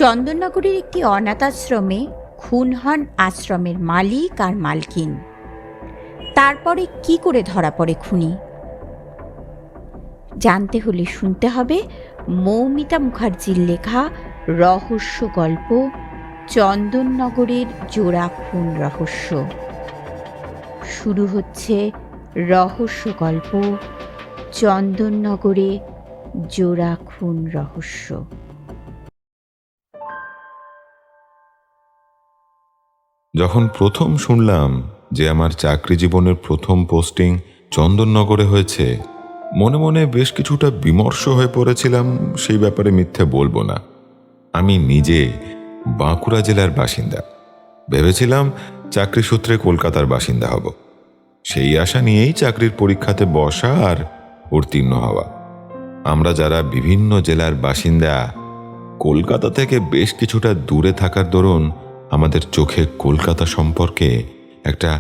চন্দননগরের একটি অনাথ আশ্রমে খুন হন আশ্রমের মালিক আর মালকিন। তারপরে কি করে ধরা পড়ে খুনি, জানতে হলে শুনতে হবে মৌমিতা মুখার্জির লেখা রহস্য গল্প চন্দননগরের জোড়া খুন রহস্য। শুরু হচ্ছে রহস্য গল্প চন্দননগরে জোড়া খুন রহস্য। যখন প্রথম শুনলাম যে আমার চাকরি জীবনের প্রথম পোস্টিং চন্দননগরে হয়েছে, মনে মনে বেশ কিছুটা বিমর্ষ হয়ে পড়েছিলাম। সেই ব্যাপারে মিথ্যে বলবো না, আমি নিজে বাঁকুড়া জেলার বাসিন্দা। ভেবেছিলাম চাকরি সূত্রে কলকাতার বাসিন্দা হব। সেই আশা নিয়েই চাকরির পরীক্ষাতে বসা আর উত্তীর্ণ হওয়া। আমরা যারা বিভিন্ন জেলার বাসিন্দা, কলকাতা থেকে বেশ কিছুটা দূরে থাকার দরুন আমাদের চোখে কলকাতা সম্পর্কে একটা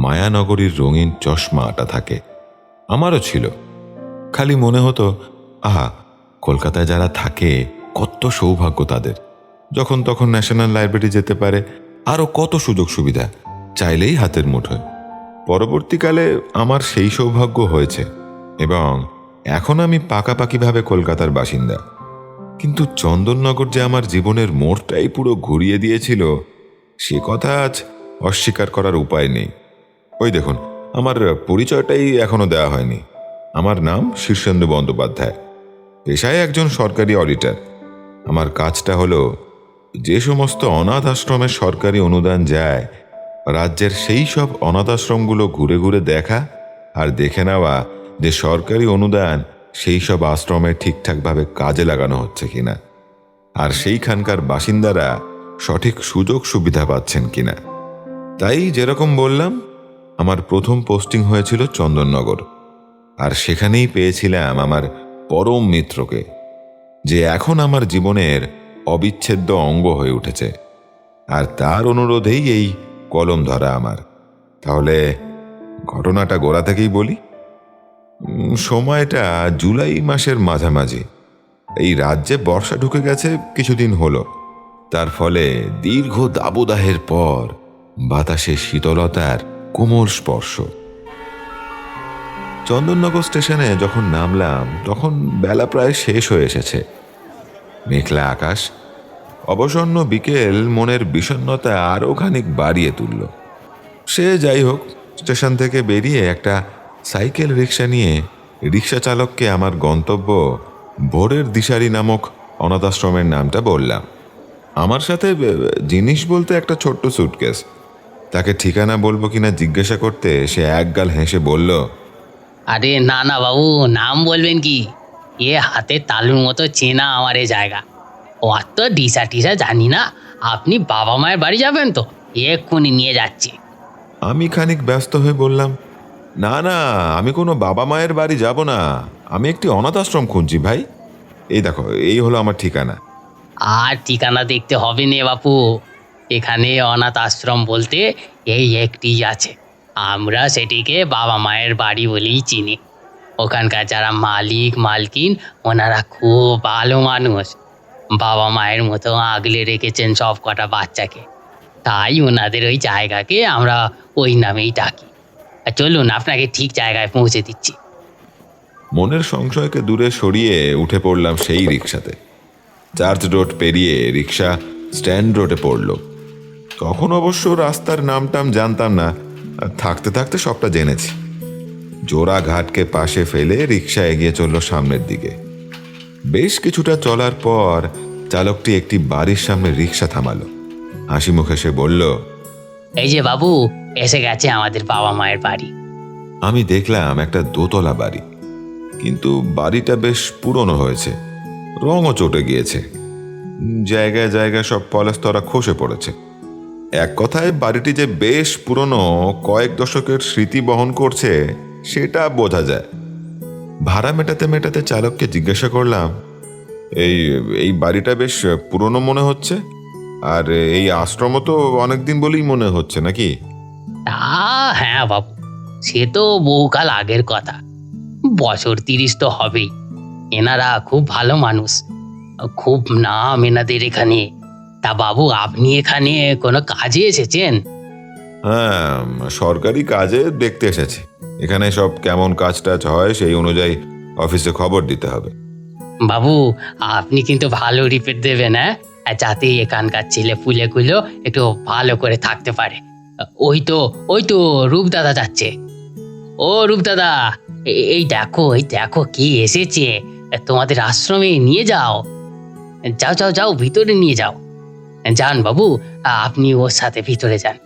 মায়ানগরীর রঙিন চশমা আটা থাকে। আমারও ছিল। খালি মনে হতো, আহা, কলকাতায় যারা থাকে কত সৌভাগ্য তাদের, যখন তখন ন্যাশনাল লাইব্রেরি যেতে পারে, আরও কত সুযোগ সুবিধা চাইলেই হাতের মুঠোয়। পরবর্তীকালে আমার সেই সৌভাগ্য হয়েছে এবং এখন আমি পাকাপাকিভাবে কলকাতার বাসিন্দা। কিন্তু চন্দননগর যে আমার জীবনের মোড়টাই পুরো ঘুরিয়ে দিয়েছিল, সে কথা আজ অস্বীকার করার উপায় নেই। ওই দেখুন, আমার পরিচয়টাই এখনো দেওয়া হয়নি। আমার নাম শীর্ষেন্দু বন্দ্যোপাধ্যায়, পেশায় একজন সরকারি অডিটর। আমার কাজটা হলো যে সমস্ত অনাথ আশ্রমে সরকারি অনুদান যায়, রাজ্যের সেই সব অনাথ আশ্রমগুলো ঘুরে ঘুরে দেখা আর দেখে নেওয়া যে সরকারি অনুদান সেই সব আশ্রমে ঠিকঠাকভাবে কাজে লাগানো হচ্ছে কিনা, আর সেইখানকার বাসিন্দারা সঠিক সুযোগ সুবিধা পাচ্ছেন কিনা। তাই যেরকম বললাম, আমার প্রথম পোস্টিং হয়েছিল চন্দননগর, আর সেখানেই পেয়েছিলাম আমার পরম মিত্রকে, যে এখন আমার জীবনের অবিচ্ছেদ্য অঙ্গ হয়ে উঠেছে। আর তার অনুরোধেই এই কলম ধরা আমার। তাহলে ঘটনাটা গোড়া থেকেই বলি। সময়টা জুলাই মাসের মাঝামাঝি। এই রাজ্যে বর্ষা ঢুকে গেছে কিছুদিন হলো। তার ফলে দীর্ঘ দাবদাহের পর বাতাসে শীতলতার কোমল স্পর্শ। চন্দননগর স্টেশনে যখন নামলাম, তখন বেলা প্রায় শেষ হয়ে এসেছে। মেঘলা আকাশ, অবসন্ন বিকেল মনের বিষণ্ণতা আরও খানিক বাড়িয়ে তুলল। সে যাই হোক, স্টেশন থেকে বেরিয়ে একটা সাইকেল রিক্সা নিয়ে রিক্সা চালককে আমার গন্তব্য ভোরের দিশারি নামক অনাথ আশ্রমের নামটা বললাম। আমার সাথে জিনিস বলতে একটা ছোট্ট সুটকেস। তাকে ঠিকানা বলবো কিনা জিজ্ঞাসা করতে সে একগাল হেসে বলল, আরে না না বাবু, নাম বলবেন কি? এ হাতে তালুর মতো চেনা আমার এ জায়গা। অত ডিসা টিসা জানি না। আপনি বাবা মায়ের বাড়ি যাবেন তো? এক্ষুনি নিয়ে যাচ্ছি। আমি খানিক ব্যস্ত হয়ে বললাম, না না, আমি কোনো বাবা মায়ের বাড়ি যাব না, আমি একটি অনাথ আশ্রম খুঁজছি ভাই। এই দেখো, এই হলো আমার ঠিকানা। আর ঠিকানা দেখতে হবে নে বাপু, এখানে অনাথ আশ্রম বলতে এই একটি আছে। আমরা সেটিকে বাবা মায়ের বাড়ি বলেই চিনি। ওখানকার যারা মালিক মালকিন, ওনারা খুব ভালো মানুষ। বাবা মায়ের মতো আগলে রেখেছেন সব কটা বাচ্চাকে। তাই ওনাদের ওই জায়গাকে আমরা ওই নামেই ডাকি। আর চলুন, আপনাকে ঠিক জায়গায় পৌঁছে দিচ্ছি। মনের সংশয়কে দূরে সরিয়ে উঠে পড়লাম সেই রিক্সাতে। চার্চ রোড পেরিয়ে রিক্সা স্ট্যান্ড রোডে পড়ল। তখন অবশ্য রাস্তার নামটাম জানতাম না, থাকতে থাকতে সবটা জেনেছি। জোড়া ঘাটকে পাশে ফেলে রিক্সা এগিয়ে চলল সামনের দিকে। বেশ কিছুটা চলার পর চালকটি একটি বাড়ির সামনে রিক্সা থামালো। হাসি মুখে সে বলল, এই যে বাবু, এসে গেছে আমাদের বাবা মায়ের বাড়ি। আমি দেখলাম একটা দোতলা বাড়ি, কিন্তু বাড়িটা বেশ পুরনো হয়েছে, রঙও চটে গিয়েছে। জায়গায় জায়গায় সব পলেস্তরা খসে পড়েছে। এক কথায় বাড়িটি যে বেশ পুরনো, কয়েক দশকের স্মৃতি বহন করছে সেটা বোঝা যায়। ভাড়া মেটাতে মেটাতে চালককে জিজ্ঞাসা করলাম, এই এই বাড়িটা বেশ পুরনো মনে হচ্ছে, আর এই আশ্রমও তো অনেকদিন বলেই মনে হচ্ছে, নাকি? তা হ্যাঁ বাবু, সে তো বহুকাল আগের কথা। বছর 30 তো হবেই। এনারা খুব ভালো মানুষ, খুব নাম এনাদের এখানে। তা বাবু, আপনি এখানে কোনো কাজে এসেছেন? হ্যাঁ, সরকারি কাজে দেখতে এসেছি। এখানে সব কেমন কাজ টাজ হয় সেই অনুযায়ী অফিসে খবর দিতে হবে। বাবু, আপনি কিন্তু ভালো রিপোর্ট দেবেন, হ্যাঁ, আর যাতে এখানকার ছেলে পুলেগুলো একটু ভালো করে থাকতে পারে। ওই তো রূপদাদা যাচ্ছে। ও রূপদাদা, এই দেখো কি এসেছে। তোমাদের আশ্রমে নিয়ে যাও, যাও যাও যাও, ভিতরে নিয়ে যাও। যান বাবু, আপনি ওর সাথে ভিতরে যান।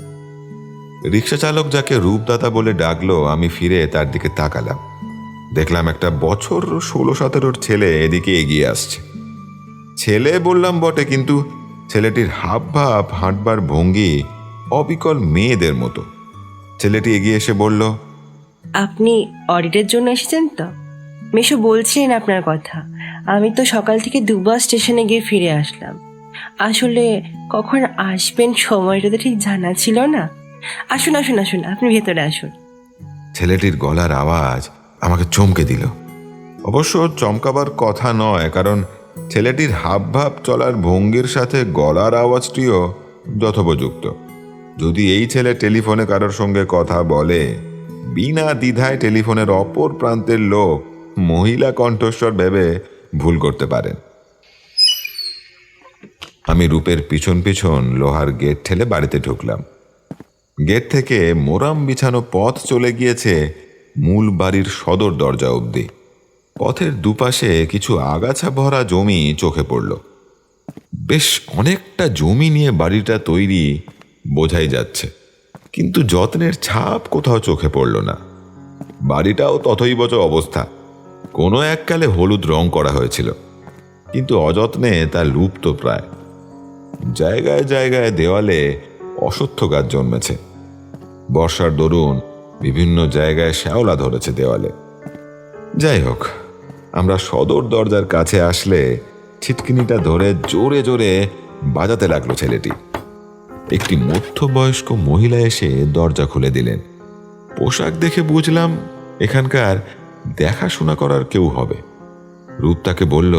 রিক্সা চালক যাকে রূপদাতা বলে ডাকলো, আমি ফিরে তার দিকে তাকালাম। দেখলাম একটা বছর 16-17 ছেলে এদিকে এগিয়ে আসছে। ছেলে বললাম বটে, কিন্তু ছেলেটির হাব ভাব, হাঁটবার ভঙ্গি অবিকল মেয়েদের মতো। ছেলেটি এগিয়ে এসে বলল, আপনি অডিটের জন্য এসেছেন তো? মেশো বলছিলেন আপনার কথা। আমি তো সকাল থেকে দুবার স্টেশনে গিয়ে ফিরে আসলাম। আসলে কখন আসবেন সময়টা তো ঠিক জানা ছিল না। আসুন আসুন আসুন, আপনি ভেতরে আসুন। ছেলেটির গলার আওয়াজ আমাকে চমকে দিল। অবশ্য চমকাবার কথা নয়, কারণ ছেলেটির হাবভাব, চলার ভঙ্গির সাথে গলার আওয়াজটিও যথোপযুক্ত। যদি এই ছেলে টেলিফোনে কারোর সঙ্গে কথা বলে, বিনা দ্বিধায় টেলিফোনের অপর প্রান্তের লোক মহিলা কণ্ঠস্বর ভেবে ভুল করতে পারেন। আমি রূপের পিছন পিছন লোহার গেট ঠেলে বাড়িতে ঢুকলাম। গেট থেকে মোরাম বিছানো পথ চলে গিয়েছে মূল বাড়ির সদর দরজা অবধি। পথের দুপাশে কিছু আগাছা ভরা জমি চোখে পড়ল। বেশ অনেকটা জমি নিয়ে বাড়িটা তৈরি বোঝাই যাচ্ছে, কিন্তু যত্নের ছাপ কোথাও চোখে পড়ল না। বাড়িটাও তথৈবচ অবস্থা। কোনো এককালে হলুদ রং করা হয়েছিল, কিন্তু অযত্নে তা লুপ্ত প্রায়। জায়গায় জায়গায় দেওয়ালে অশ্বত্থ গাছ জন্মেছে। বর্ষার দরুন বিভিন্ন জায়গায় শ্যাওলা ধরেছে দেওয়ালে। যাই হোক, আমরা সদর দরজার কাছে আসলে ছিটকিনিটা ধরে জোরে জোরে বাজাতে লাগলো ছেলেটি। একটি মধ্যবয়স্ক মহিলা এসে দরজা খুলে দিলেন। পোশাক দেখে বুঝলাম এখানকার দেখাশোনা করার কেউ হবে। রূপ তাকে বলল,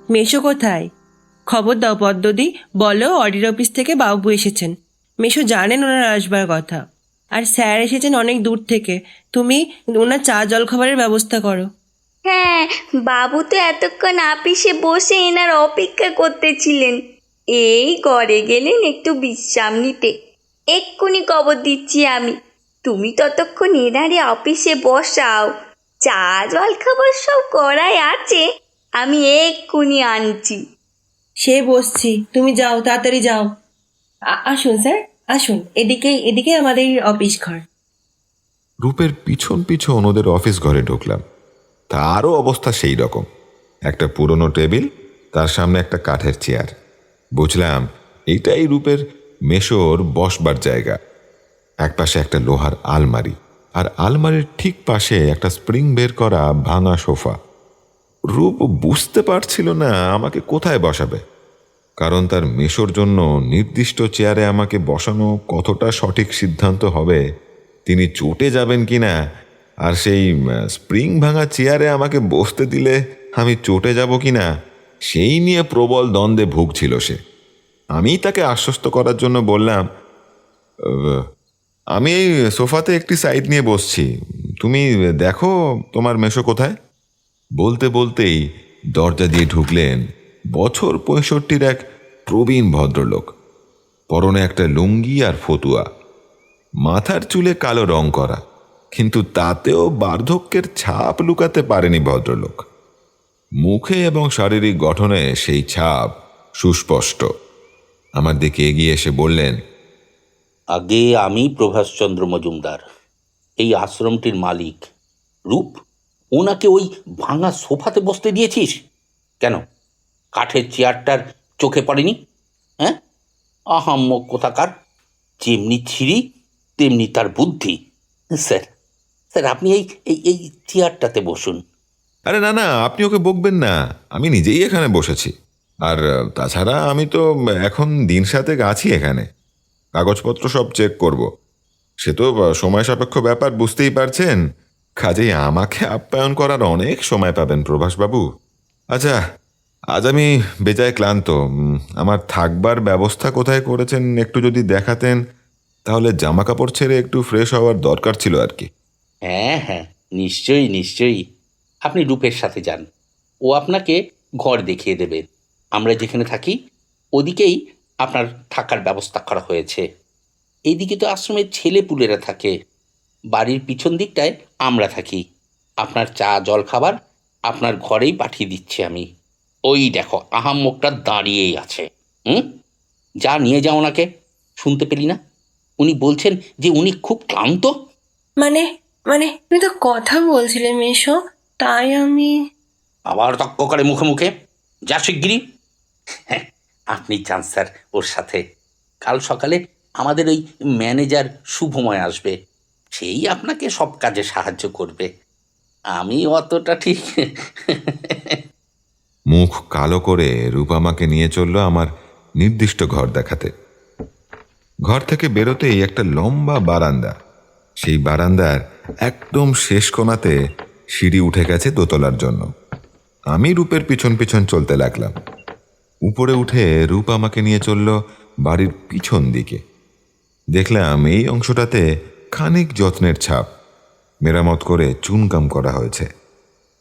মেশো কোথায়? খবর দাও পদ্মদি, বলো অডিট অফিস থেকে বাবু এসেছেন। মেশো জানেন ওনার আসবার কথা, আর স্যার এসেছেন অনেক দূর থেকে। তুমি ওনার চা জল খাবারের ব্যবস্থা করো। হ্যাঁ, বাবু তো এতক্ষণ আপিসে বসে এনার অপেক্ষা করতেছিলেন। এই ঘরে গেলেন একটু বিশ্রাম নিতে। এক্ষুনি খবর দিচ্ছি আমি। তুমি ততক্ষণ এনারে অফিসে বসাও। চা জল খাবার সব করাই আছে, আমি এক্ষুনি আনছি। সে বসছি, তুমি যাও, তাড়াতাড়ি যাও। আসুন স্যার, আসুন। এদিকে আমাদের অফিস ঘর। রূপের পিছন পিছন ওদের অফিস ঘরে ঢুকলাম। তারও অবস্থা সেই রকম। একটা পুরনো টেবিল, তার সামনে একটা কাঠের চেয়ার। বুঝলাম এইটাই রূপের মেশোর বসবার জায়গা। একপাশে একটা লোহার আলমারি, আর আলমারির ঠিক পাশে একটা স্প্রিং বের করা ভাঙা সোফা। রূপ বুঝতে পারছিল না আমাকে কোথায় বসাবে, কারণ তার মেশোর জন্য নির্দিষ্ট চেয়ারে আমাকে বসানো কতটা সঠিক সিদ্ধান্ত হবে, তিনি চটে যাবেন কিনা, আর সেই স্প্রিং ভাঙা চেয়ারে আমাকে বসতে দিলে আমি চটে যাব কিনা, সেই নিয়ে প্রবল দ্বন্দ্বে ভুগছিল সে। আমি তাকে আশ্বস্ত করার জন্য বললাম, আমি এই সোফাতে একটি সাইড নিয়ে বসছি, তুমি দেখো তোমার মেশো কোথায়। বলতে বলতেই দরজা দিয়ে ঢুকলেন বছর 65 এক প্রবীণ ভদ্রলোক। পরনে একটা লুঙ্গি আর ফতুয়া, মাথার চুলে কালো রং করা, কিন্তু তাতেও বার্ধক্যের ছাপ লুকাতে পারেনি ভদ্রলোক। মুখে এবং শারীরিক গঠনে সেই ছাপ সুস্পষ্ট। আমার দিকে এগিয়ে এসে বললেন, আগে আমি প্রভাষচন্দ্র মজুমদার, এই আশ্রমটির মালিক। রূপ, ওনাকে ওই ভাঙা সোফাতে বসতে দিয়েছিস কেন? কাঠের চেয়ারটার চোখে পড়েনি? হ্যাঁ, আহাম্মক কোথাকার। যেমনি ছিঁড়ি তেমনি তার বুদ্ধি। স্যার স্যার আপনি এই এই এই চেয়ারটাতে বসুন। আরে না না, আপনি ওকে বকবেন না, আমি নিজেই এখানে বসেছি। আর তাছাড়া আমি তো এখন দিন সাতেক আছি এখানে, কাগজপত্র সব চেক করব। সে তো সময় সাপেক্ষ ব্যাপার, বুঝতেই পারছেন। কাজেই আমাকে আপ্যায়ন করার অনেক সময় পাবেন প্রভাসবাবু। আচ্ছা, আজ আমি বেজায় ক্লান্ত। আমার থাকবার ব্যবস্থা কোথায় করেছেন একটু যদি দেখাতেন, তাহলে জামা কাপড় ছেড়ে একটু ফ্রেশ হওয়ার দরকার ছিল আর কি। হ্যাঁ হ্যাঁ, নিশ্চয়ই নিশ্চয়ই। আপনি রূপের সাথে যান, ও আপনাকে ঘর দেখিয়ে দেবে। আমরা যেখানে থাকি ওদিকেই আপনার থাকার ব্যবস্থা করা হয়েছে। এইদিকে তো আশ্রমের ছেলেপুলেরা থাকে, বাড়ির পিছন দিকটায় আমরা থাকি। আপনার চা জল খাবার আপনার ঘরেই পাঠিয়ে দিচ্ছি আমি। ওই দেখো আহাম্মকটা দাঁড়িয়েই আছে। যা নিয়ে যাও ওনাকে। শুনতে পেলি না? উনি বলছেন যে উনি খুব ক্লান্ত। মানে মানে তুমি তো কথা বলছিলে মেশো, তাই আমি। আবার তক্ক করে মুখে মুখে। যা শিগগিরি। হ্যাঁ, আপনি যান স্যার ওর সাথে। কাল সকালে আমাদের ওই ম্যানেজার শুভময় আসবে, সেই আপনাকে সব কাজে সাহায্য করবে। আমি অতটা ঠিক। মুখ কালো করে রূপ আমাকে নিয়ে চলল আমার নির্দিষ্ট ঘর দেখাতে। ঘর থেকে বেরোতেই একটা লম্বা বারান্দা, সেই বারান্দার একদম শেষ কোণাতে সিঁড়ি উঠে গেছে দোতলার জন্য। আমি রূপের পিছন পিছন চলতে লাগলাম। উপরে উঠে রূপ আমাকে নিয়ে চলল বাড়ির পিছন দিকে। দেখলাম এই অংশটাতে খানিক যত্নের ছাপ, মেরামত করে চুনকাম করা হয়েছে।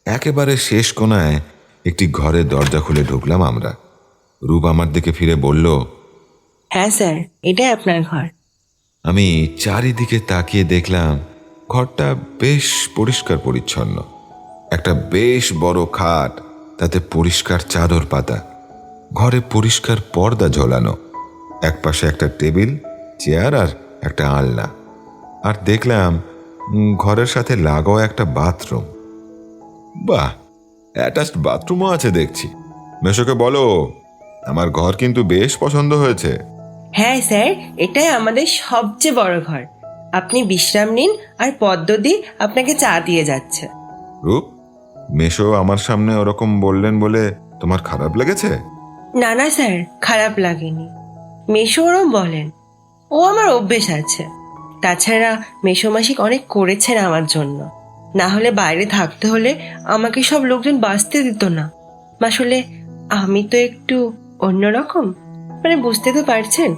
একেবারে শেষ কোণায় একটি ঘরের দরজা খুলে ঢুকলাম আমরা। রূপ আমার দিকে ফিরে বলল, হ্যাঁ স্যার, এটাই আপনার ঘর। আমি চারিদিকে তাকিয়ে দেখলাম ঘরটা বেশ পরিষ্কার পরিচ্ছন্ন। একটা বেশ বড় খাট, তাতে পরিষ্কার চাদর পাতা, ঘরে পরিষ্কার পর্দা ঝোলানো, একপাশে একটা টেবিল চেয়ার আর একটা আলনা। আর দেখলাম ঘরের সাথে লাগাও একটা বাথরুম। বাহ, অ্যাটাচড বাথরুমও আছে দেখছি। মেশোকে বলো আমার ঘর কিন্তু বেশ পছন্দ হয়েছে। হ্যাঁ স্যার, এটাই আমাদের সবচেয়ে বড় ঘর। আপনি বিশ্রাম নিন, আর পদ্মদি আপনাকে চা দিয়ে যাচ্ছে। রূপ, মেশো আমার সামনে ওরকম বললেন বলে তোমার খারাপ লেগেছে? না না স্যার, খারাপ লাগেনি। মেশো ওরম বলেন, ও আমার অভ্যেস আছে। তাছাড়া মেশোমাসিক অনেক করেছেন আমার জন্য, না হলে বাইরে থাকতে হলে আমাকে সব লোকজন বাঁচতে দিত না। আসলে আমি তো একটু অন্যরকম, মানে বুঝতে তো পারছেন।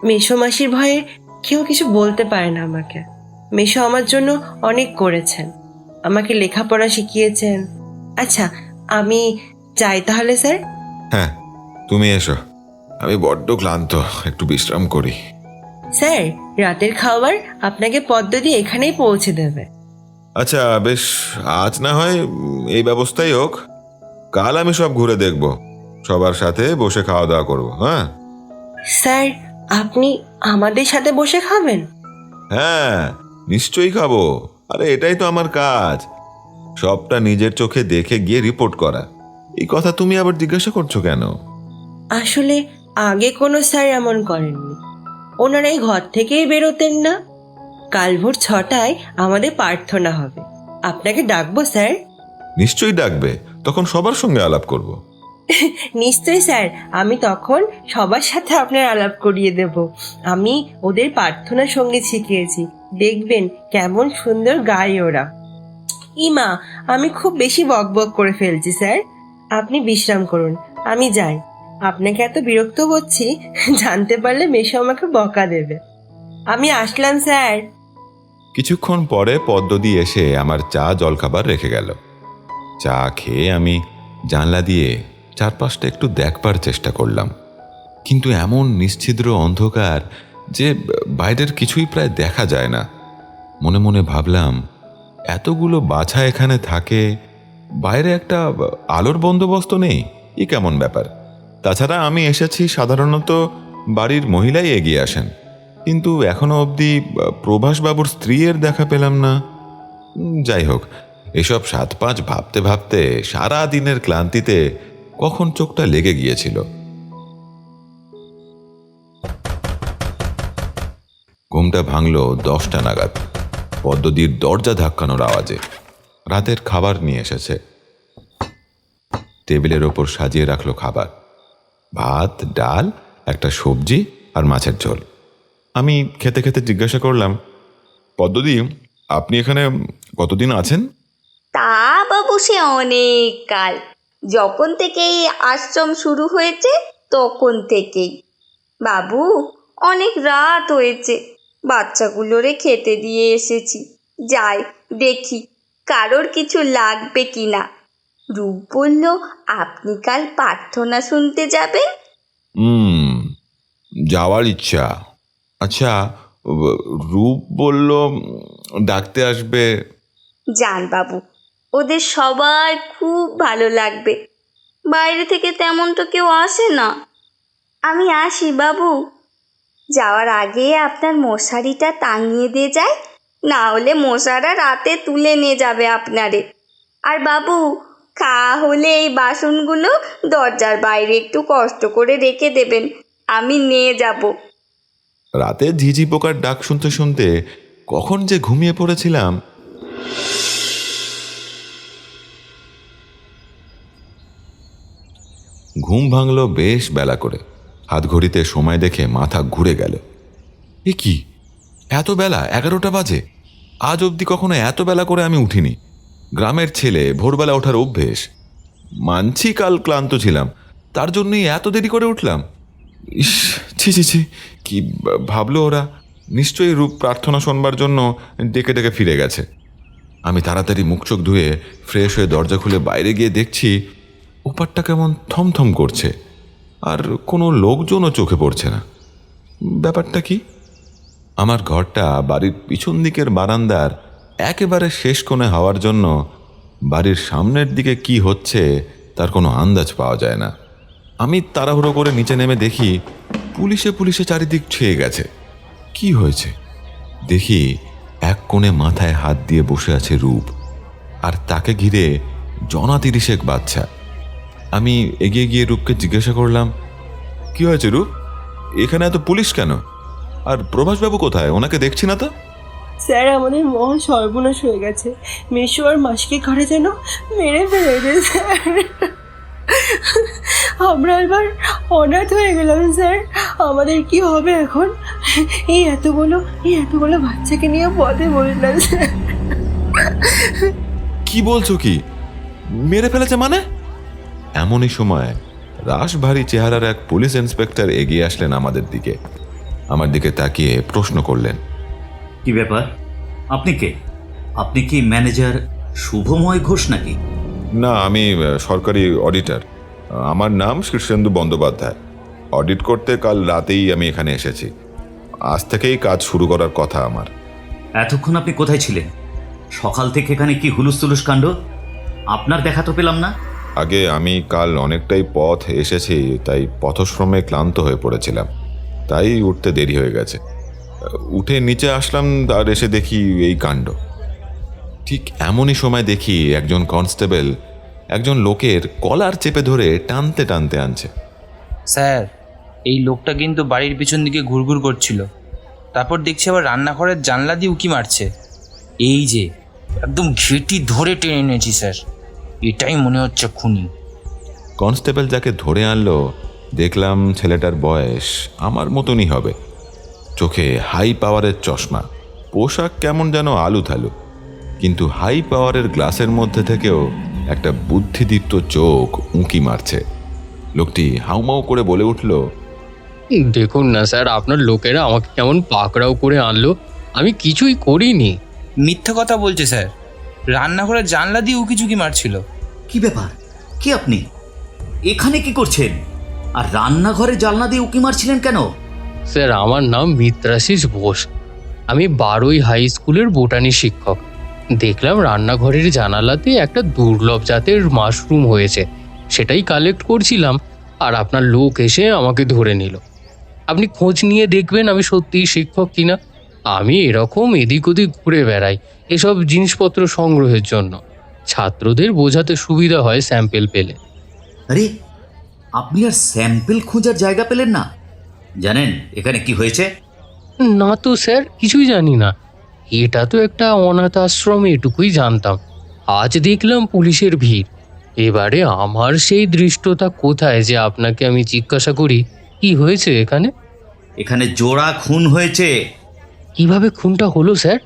মেশোমাসির ভয়ে কেউ কিছু বলতে পারে না আমাকে। মেশো আমার জন্য অনেক করেছেন, আমাকে লেখাপড়া শিখিয়েছেন। আচ্ছা, আমি যাই তাহলে স্যার। হ্যাঁ, তুমি এসো, আমি বড্ড ক্লান্ত, একটু বিশ্রাম করি। স্যার, রাতের খাবার আপনাকে পদ্মদি এখানেই পৌঁছে দেবে। আচ্ছা বেশ, আজ না হয় এই ব্যবস্থাই হোক। কাল আমি সব ঘুরে দেখব, সবার সাথে বসে খাওয়া দাওয়া করবো। হ্যাঁ স্যার, আপনি আমাদের সাথে বসে খাবেন? হ্যাঁ, নিশ্চয়ই খাবো। আরে এটাই তো আমার কাজ, সবটা নিজের চোখে দেখে গিয়ে রিপোর্ট করা। এই কথা তুমি আবার জিজ্ঞাসা করছো কেন? আসলে আগে কোনো স্যার এমন করেননি। ওনারা এই ঘর থেকেই বেরোতেন না। কাল ভোর 6টায় আমাদের প্রার্থনা হবে। আপনাকে ডাকবো স্যার? নিশ্চয়ই ডাকবে, তখন সবার সঙ্গে আলাপ করব। নিশ্চয়ই স্যার, আমি তখন সবার সাথে আপনার আলাপ করিয়ে দেব। আমি ওদের প্রার্থনা সঙ্গীত শিখিয়েছি, দেখবেন কেমন সুন্দর গায় ওরা। ইমা, আমি খুব বেশি বকবক করে ফেলছি স্যার, আপনি বিশ্রাম করুন, আমি যাই। আপনাকে এত বিরক্ত করছি, জানতে পারলে মেশো আমাকে বকা দেবে। আমি আসলাম স্যার। কিছুক্ষণ পরে পদ্মদি এসে আমার চা জলখাবার রেখে গেল। চা খেয়ে আমি জানলা দিয়ে চারপাশটা একটু দেখবার চেষ্টা করলাম, কিন্তু এমন নিশ্ছিদ্র অন্ধকার যে বাইরের কিছুই প্রায় দেখা যায় না। মনে মনে ভাবলাম, এতগুলো বাছা এখানে থাকে, বাইরে একটা আলোর বন্দোবস্ত নেই, এ কেমন ব্যাপার? তাছাড়া আমি এসেছি সাধারণত বাড়ির মহিলাই এগিয়ে আসেন, কিন্তু এখনো অবধি প্রভাসবাবুর স্ত্রীর দেখা পেলাম না। যাই হোক, এসব 7-5 ভাবতে ভাবতে সারা দিনের ক্লান্তিতে কখন চোখটা লেগে গিয়েছিল। ঘুমটা ভাঙল 10টা নাগাদ, পদ্মদির দরজা ধাক্কানোর আওয়াজে। রাতের খাবার নিয়ে এসেছে, টেবিলের ওপর সাজিয়ে রাখলো খাবার, ভাত, ডাল, একটা সবজি আর মাছের ঝোল। আমি খেতে খেতে জিজ্ঞাসা করলাম, পদ্মদি, আপনি এখানে কতদিন আছেন? তা বাবু সে অনেক কাল। যখন থেকে এই আশ্রম শুরু হয়েছে তখন থেকেই। বাবু, অনেক রাত হয়েছে, বাচ্চাগুলোরে খেতে দিয়ে এসেছি। যাই দেখি কারোর কিছু লাগবে কি না। রূপ বলল আপনি কাল প্রার্থনা শুনতে যাবেন। যাওয়ার ইচ্ছা। আচ্ছা, রূপ বলল ডাকতে আসবে। যান বাবু, ওদের সবার খুব ভালো লাগবে। বাইরে থেকে তেমন তো কেউ আসে না। আমি আসি বাবু। যাওয়ার আগে আপনার মশারিটা টাঙিয়ে দিয়ে যায়, না হলে মশারা রাতে তুলে নিয়ে যাবে আপনারে। আর বাবু, খাওয়া হলে এই বাসনগুলো দরজার বাইরে একটু কষ্ট করে রেখে দেবেন, আমি নিয়ে যাব। রাতে ঝিঝি পোকার ডাক শুনতে শুনতে কখন যে ঘুমিয়ে পড়েছিলাম। ঘুম ভাঙলো বেশ বেলা করে। হাত ঘড়িতে সময় দেখে মাথা ঘুরে গেল। এ কি, এত বেলা, 11টা বাজে! আজ অবধি কখনো এত বেলা করে আমি উঠিনি। গ্রামের ছেলে, ভোরবেলা ওঠার অভ্যেস। মানছি কাল ক্লান্ত ছিলাম, তার জন্যই এত দেরি করে উঠলাম। ইস, ছি ছি ছি, কি ভাবলো ওরা! নিশ্চয়ই রূপ প্রার্থনা শোনবার জন্য ডেকে ডেকে ফিরে গেছে। আমি তাড়াতাড়ি মুখ চোখ ধুয়ে ফ্রেশ হয়ে দরজা খুলে বাইরে গিয়ে দেখছি ওপারটা কেমন থমথম করছে, আর কোনো লোকজনও চোখে পড়ছে না। ব্যাপারটা কি? আমার ঘরটা বাড়ির পিছন দিকের বারান্দার একেবারে শেষ কোণে হওয়ার জন্য বাড়ির সামনের দিকে কি হচ্ছে তার কোনো আন্দাজ পাওয়া যায় না। আমি তাড়াহুড়ো করে নিচে নেমে দেখি পুলিশে চারিদিক ছেয়ে গেছে। কি হয়েছে দেখি, এক কোণে মাথায় হাত দিয়ে বসে আছে রূপ, আর তাকে ঘিরে 30 বাচ্চা। আমি এগিয়ে গিয়ে রূপকে জিজ্ঞাসা করলাম, কি হয়েছে রূপ? এখানে এত পুলিশ কেন? আর প্রভাসবাবু কোথায়? ওনাকে দেখছি না তো। স্যার, আমাদের মহা সর্বনাশ হয়ে গেছে। মেশো আর মাসিকে ঘরে যেন মেরে ফেলেছে স্যার। আমরা এবার অনাথ হয়ে গেলাম স্যার। আমাদের কি হবে এখন? এই এতগুলো বাচ্চাকে নিয়ে পথে বললাম স্যার। কি বলছো? কি মেরে ফেলেছে মানে? এমনই সময় রাশভারী চেহারার এক পুলিশ ইন্সপেক্টর এগিয়ে আসলেন আমাদের দিকে। আমার দিকে তাকিয়ে প্রশ্ন করলেন, কি ব্যাপার? আপনি কে? আপনি কি ম্যানেজার শুভময় ঘোষ নাকি? না, আমি সরকারি অডিটর। আমার নাম শীর্ষেন্দু বন্দ্যোপাধ্যায়। অডিট করতে কাল রাতেই আমি এখানে এসেছি। আজ থেকেই কাজ শুরু করার কথা আমার। এতক্ষণ আপনি কোথায় ছিলেন? সকাল থেকে এখানে কি হুলুস কাণ্ড? আপনার দেখা তো পেলাম না। আগে আমি কাল অনেকটাই পথ এসেছি, তাই পথশ্রমে ক্লান্ত হয়ে পড়েছিলাম, তাই উঠতে দেরি হয়ে গেছে। উঠে নিচে আসলাম, আর এসে দেখি এই কাণ্ড। ঠিক এমনই সময় দেখি একজন কনস্টেবল একজন লোকের কলার চেপে ধরে টানতে টানতে আনছে। স্যার, এই লোকটা কিন্তু বাড়ির পিছন দিকে ঘুরঘুর করছিল, তারপর দেখছি আবার রান্নাঘরের জানলা দিয়ে উকি মারছে। এই যে একদম ঘেঁটি ধরে টেনে এনেছি স্যার, এটাই মনে হচ্ছে খুনি। কনস্টেবল যাকে ধরে আনলো দেখলাম ছেলেটার বয়স আমার মতনই হবে। চোখে হাই পাওয়ারের চশমা, পোশাক কেমন যেন আলু থালু, কিন্তু হাই পাওয়ারের গ্লাসের মধ্যে থেকেও একটা বুদ্ধিদীপ্ত চোখ উঁকি মারছে। লোকটি হাউমাউ করে বলে উঠল, দেখুন না স্যার, আপনার লোকেরা আমাকে কেমন পাকড়াও করে আনলো, আমি কিছুই করিনি। মিথ্যা কথা বলছে স্যার, রান্নাঘরের জানলা দিয়ে উকিঝুঁকি মারছিল। কি ব্যাপার? কি আপনি এখানে কি করছেন? আর রান্নাঘরে জানলা দিয়ে উকি মারছিলেন কেন? স্যার, আমার নাম মিত্রাশিস বোস। আমি 12ই হাই স্কুলের বোটানি শিক্ষক। দেখলাম রান্নাঘরের জানালাতে একটা দুর্লভ জাতের মাশরুম হয়েছে, সেটাই কালেক্ট করছিলাম, আর আপনার লোক এসে আমাকে ধরে নিল। আপনি খোঁজ নিয়ে দেখবেন আমি সত্যিই শিক্ষক কিনা। আমি এরকম এদিক ওদিক ঘুরে বেড়াই এসব জিনিসপত্র সংগ্রহের জন্য। ছাত্রদের বোঝাতে সুবিধা হয় স্যাম্পেল পেলে। আরে, আপনি আর স্যাম্পেল খোঁজার জায়গা পেলেন না? জানেন এখানে কি হয়েছে? না তো স্যার, কিছুই জানি না। এটা তো একটা অনাথ আশ্রম, এটুকুই জানতাম। আজ দেখলাম পুলিশের ভিড়। এবারে আমার সেই দৃষ্টতা কোথায় যে আপনাকে আমি জিজ্ঞাসা করি কি হয়েছে এখানে। এখানে জোড়া খুন হয়েছে। কিভাবে খুনটা হলো স্যার?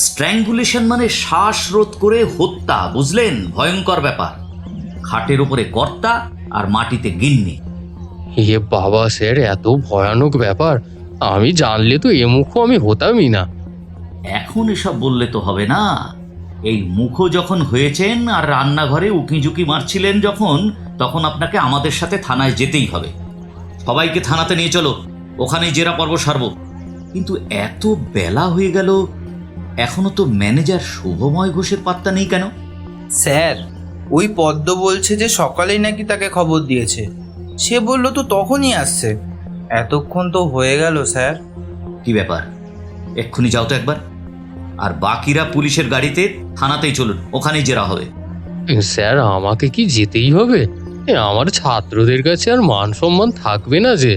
স্ট্র্যাঙ্গুলেশন মানে শ্বাসরোধ করে হত্যা, বুঝলেন? ভয়ঙ্কর ব্যাপার। খাটের উপরে কর্তা আর মাটিতে গিন্নি। ইয়ে বাবা স্যার, এত ভয়ানক ব্যাপার! আমি জানলে তো এ মুখো আমি হতামই না। এখন এসব বললে তো হবে না। এই মুখো যখন হয়েছেন আর রান্নাঘরে উকিঝুঁকি মারছিলেন যখন, তখন আপনাকে আমাদের সাথে থানায় যেতেই হবে। সবাইকে থানাতে নিয়ে চলো, ওখানেই জেরা পর্ব সারব। কিন্তু এত বেলা হয়ে গেল, এখনো তো ম্যানেজার শুভময় ঘোষের পাত্তা নেই কেন? স্যার, ওই পদ্ম বলছে যে সকালেই নাকি তাকে খবর দিয়েছে। সে বলল তো তখনই আসছে। এতক্ষণ তো হয়ে গেল স্যার। কি ব্যাপার, এক্ষুনি যাও তো একবার। আর বাকিরা পুলিশের গাড়িতে থানাতেই চলুন, ওখানেই জেরা হবে। স্যার, আমাকে কি যেতেই হবে? আমার ছাত্রদের কাছে আর মান সম্মান থাকবে না যে।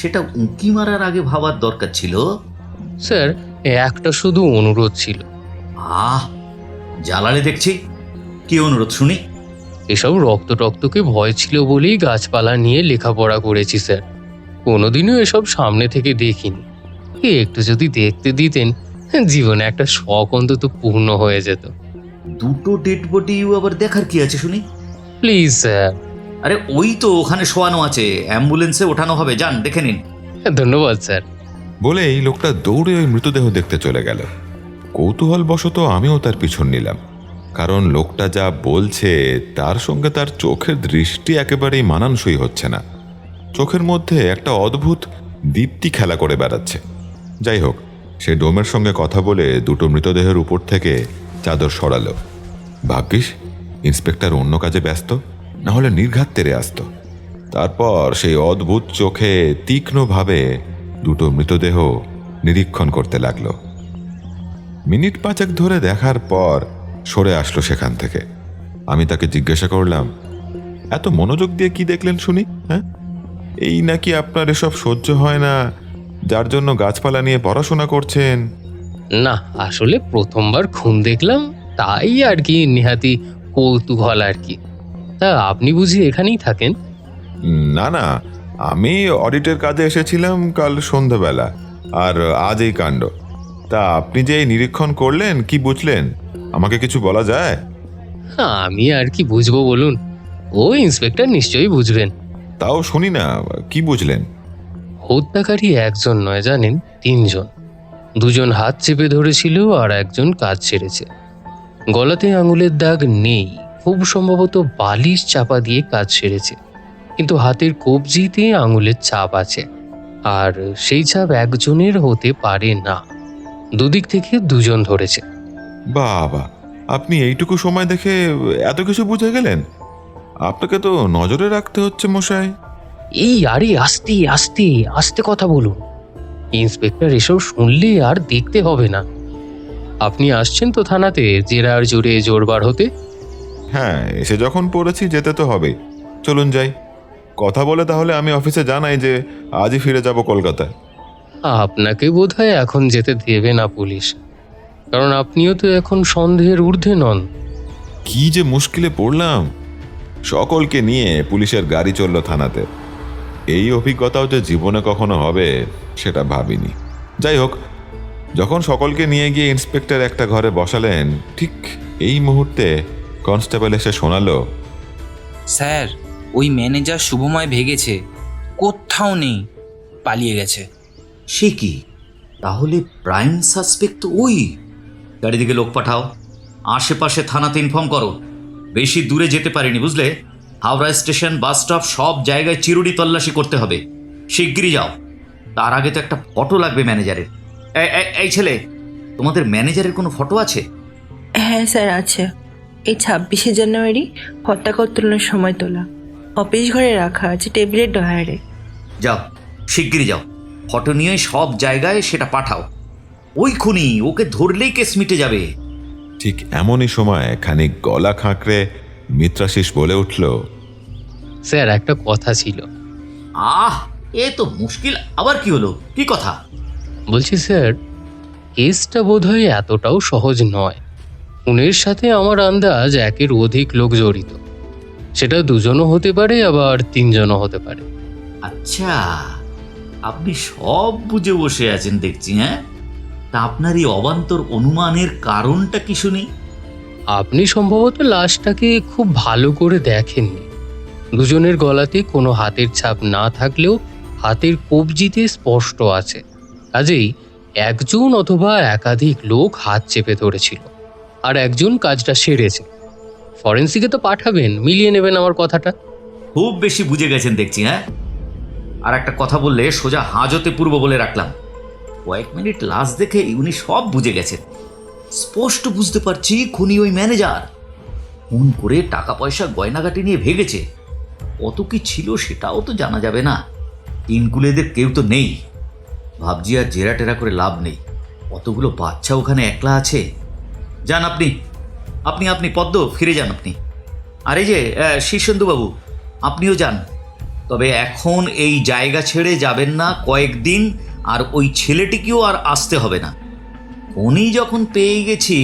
সেটা উঁকি মারার আগে ভাবার দরকার ছিল। স্যার, একটা শুধু অনুরোধ ছিল। আহ, জ্বালালে দেখছি। কি অনুরোধ শুনি? এসব রক্তকে ভয় ছিল বলেই গাছপালা নিয়ে লেখাপড়া করেছি স্যার। কোনোদিনও এসব সামনে থেকে দেখিনি। একটু যদি দেখতে দিতেন, জীবনে একটা শখ অন্তত পূর্ণ হয়ে যেত। দুটো ডেড বডি আবার দেখার কি আছে শুনি? Please sir. আরে ওই তো ওখানে শোয়ানো আছে, অ্যাম্বুলেন্সে ওঠানো হবে, যান দেখে নিন। ধন্যবাদ স্যার। বলে এই লোকটা দৌড়ে ওই মৃতদেহ দেখতে চলে গেল। কৌতূহলবশত আমিও তার পিছন নিলাম, কারণ লোকটা যা বলছে তার সঙ্গে তার চোখের দৃষ্টি একেবারেই মানানসই হচ্ছে না। চোখের মধ্যে একটা অদ্ভুত দীপ্তি খেলা করে বেড়াচ্ছে। যাই হোক, সে ডোমের সঙ্গে কথা বলে দুটো মৃতদেহের উপর থেকে চাদর সরালো। ভাগ্যিস ইন্সপেক্টর অন্য কাজে ব্যস্ত, না হলে নির্ঘাত তেরে আসত। তারপর সেই অদ্ভুত চোখে তীক্ষ্ণভাবে দুটো মৃতদেহ নিরীক্ষণ করতে লাগলো। মিনিট 5 ধরে দেখার পর সরে আসলো সেখান থেকে। আমি তাকে জিজ্ঞাসা করলাম, এত মনোযোগ দিয়ে কি দেখলেন শুনি? হ্যাঁ, এই নাকি আপনার এসব সহ্য হয় না, যার জন্য গাছপালা নিয়ে পড়াশোনা করছেন? না, আসলে প্রথমবার খুন দেখলাম, তাই আর কি, নেহাতি কৌতূহল আর কি। তা আপনি বুঝি এখানেই থাকেন? না না, আমি অডিটের কাজে এসেছিলাম কাল সন্ধ্যাবেলা, আর আজ এই কাণ্ড। তা আপনি যে এই নিরীক্ষণ করলেন, কি বুঝলেন? আমাকে কিছু বলা যায়? আমি আর কি বুঝবো বলুন? ও ইন্সপেক্টর নিশ্চয়ই বুঝবেন। তাও শুনি না, কি বুঝলেন? হত্যাকারী একজন নয় জানেন, 3 জন। 2 জন হাত চেপে ধরেছিল আর একজন কাজ ছেড়েছে। গলাতে আঙুলের দাগ নেই, খুব সম্ভবত বালিশ চাপা দিয়ে কাজ সেরেছে, কিন্তু হাতের কবজিতে আঙুলের ছাপ আছে, আর সেই ছাপ একজনের হতে পারে না। দুদিক থেকে 2 জন ধরেছে। বাবা, আপনি এইটুকু সময় দেখে এত কিছু বুঝে গেলেন? আপনাকে তো নজরে রাখতে হচ্ছে মশাই। এই আরে, আস্তে আস্তে আস্তে কথা বলুন। ইন্সপেক্টর এসব শুনলে আর দেখতে হবে না। আপনি আসছেন তো থানাতে জেরার জোরে জোরবার হতে? হ্যাঁ, এসে যখন পড়েছি যেতে তো হবেই। চলুন যাই। কথা বলে তাহলে আমি অফিসে জানাই যে আজই ফিরে যাব কলকাতায়। আপনাকে বোধহয় এখন যেতে দেবে না পুলিশ, কারণ আপনিও তো এখন সন্দেহের ঊর্ধ্বে নন। কি যে মুশকিলে পড়লাম! সকলকে নিয়ে পুলিশের গাড়ি চলল থানাতে। এই অভিজ্ঞতাও যে জীবনে কখনো হবে সেটা ভাবিনি। যাই হোক, যখন সকলকে নিয়ে গিয়ে ইন্সপেক্টর একটা ঘরে বসালেন, ঠিক এই মুহূর্তে কনস্টেবল এসে শোনালো, স্যার, ওই ম্যানেজার শুভময় ভেগেছে, কোথাও নেই, পালিয়ে গেছে। সে কি, তাহলে প্রাইম সাসপেক্ট ওই? চারিদিকে লোক পাঠাও, আশেপাশে থানাতে ইনফর্ম করো। বেশি দূরে যেতে পারিনি বুঝলে। হাওড়া স্টেশন, বাস স্টপ, সব জায়গায় চিরুনি তল্লাশি করতে হবে। শিগগিরই যাও। তার আগে তো একটা ফটো লাগবে ম্যানেজারের। এই ছেলে, তোমাদের ম্যানেজারের কোনো ফটো আছে? হ্যাঁ স্যার আছে, এই 26শে জানুয়ারি পতাকা উত্তোলনের সময় তোলা। অফিস ঘরে রাখা আছে, টেবিলের ডয়ারে। যাও, শিগগিরই যাও, ফটো নিয়ে সব জায়গায় সেটা পাঠাও। ওই খুনি, ওকে ধরলেই কেস মিটে যাবে। ঠিক এমনই সময় খানিক গলা খাঁকড়ে মিত্রাশিস বলে উঠল, স্যার, একটা কথা ছিল। আহ, এ তো মুশকিল। আবার কি হলো? কি কথা? বলছি স্যার, কেসটা বোধহয় এতটাও সহজ নয়। খুনের সাথে আমার আন্দাজ 1-এর অধিক লোক জড়িত। সেটা 2 জনও হতে পারে, আবার 3 জনও হতে পারে। আচ্ছা, আপনি সব বুঝে বসে আছেন দেখছি। হ্যাঁ, তা আপনার এই অবান্তর অনুমানের কারণটা কি শুনি? আপনি সম্ভবত লাশটাকে খুব ভালো করে দেখেননি। দুজনের গলাতে কোনো হাতের ছাপ না থাকলেও হাতের কবজিতে স্পষ্ট আছে। কাজেই একজন অথবা একাধিক লোক হাত চেপে ধরেছিল, আর একজন কাজটা সেরেছে। ফরেন্সিকে তো পাঠাবেন, মিলিয়ে নেবেন আমার কথাটা। খুব বেশি বুঝে গেছেন দেখছি, হ্যাঁ? আর একটা কথা বললে সোজা হাজতে পূর্ব বলে রাখলাম। কয়েক মিনিট লাশ দেখে উনি সব বুঝে গেছেন। স্পষ্ট বুঝতে পারছি খুনি ওই ম্যানেজার। ফোন করে টাকা পয়সা গয়নাগাটি নিয়ে ভেগেছে। কত কি ছিল সেটাও তো জানা যাবে না। তিনকুলেদের কেউ তো নেই। ভাবছি আর জেরা টেরা করে লাভ নেই। কতগুলো বাচ্চা ওখানে একলা আছে। যান আপনি আপনি আপনি পদ্ম, ফিরে যান আপনি। আর এই যে শীর্ষেন্দুবাবু, আপনিও যান। তবে এখন এই জায়গা ছেড়ে যাবেন না কয়েকদিন। আর ওই ছেলেটিকেও আর আসতে হবে না। উনি যখন পেয়ে গেছি।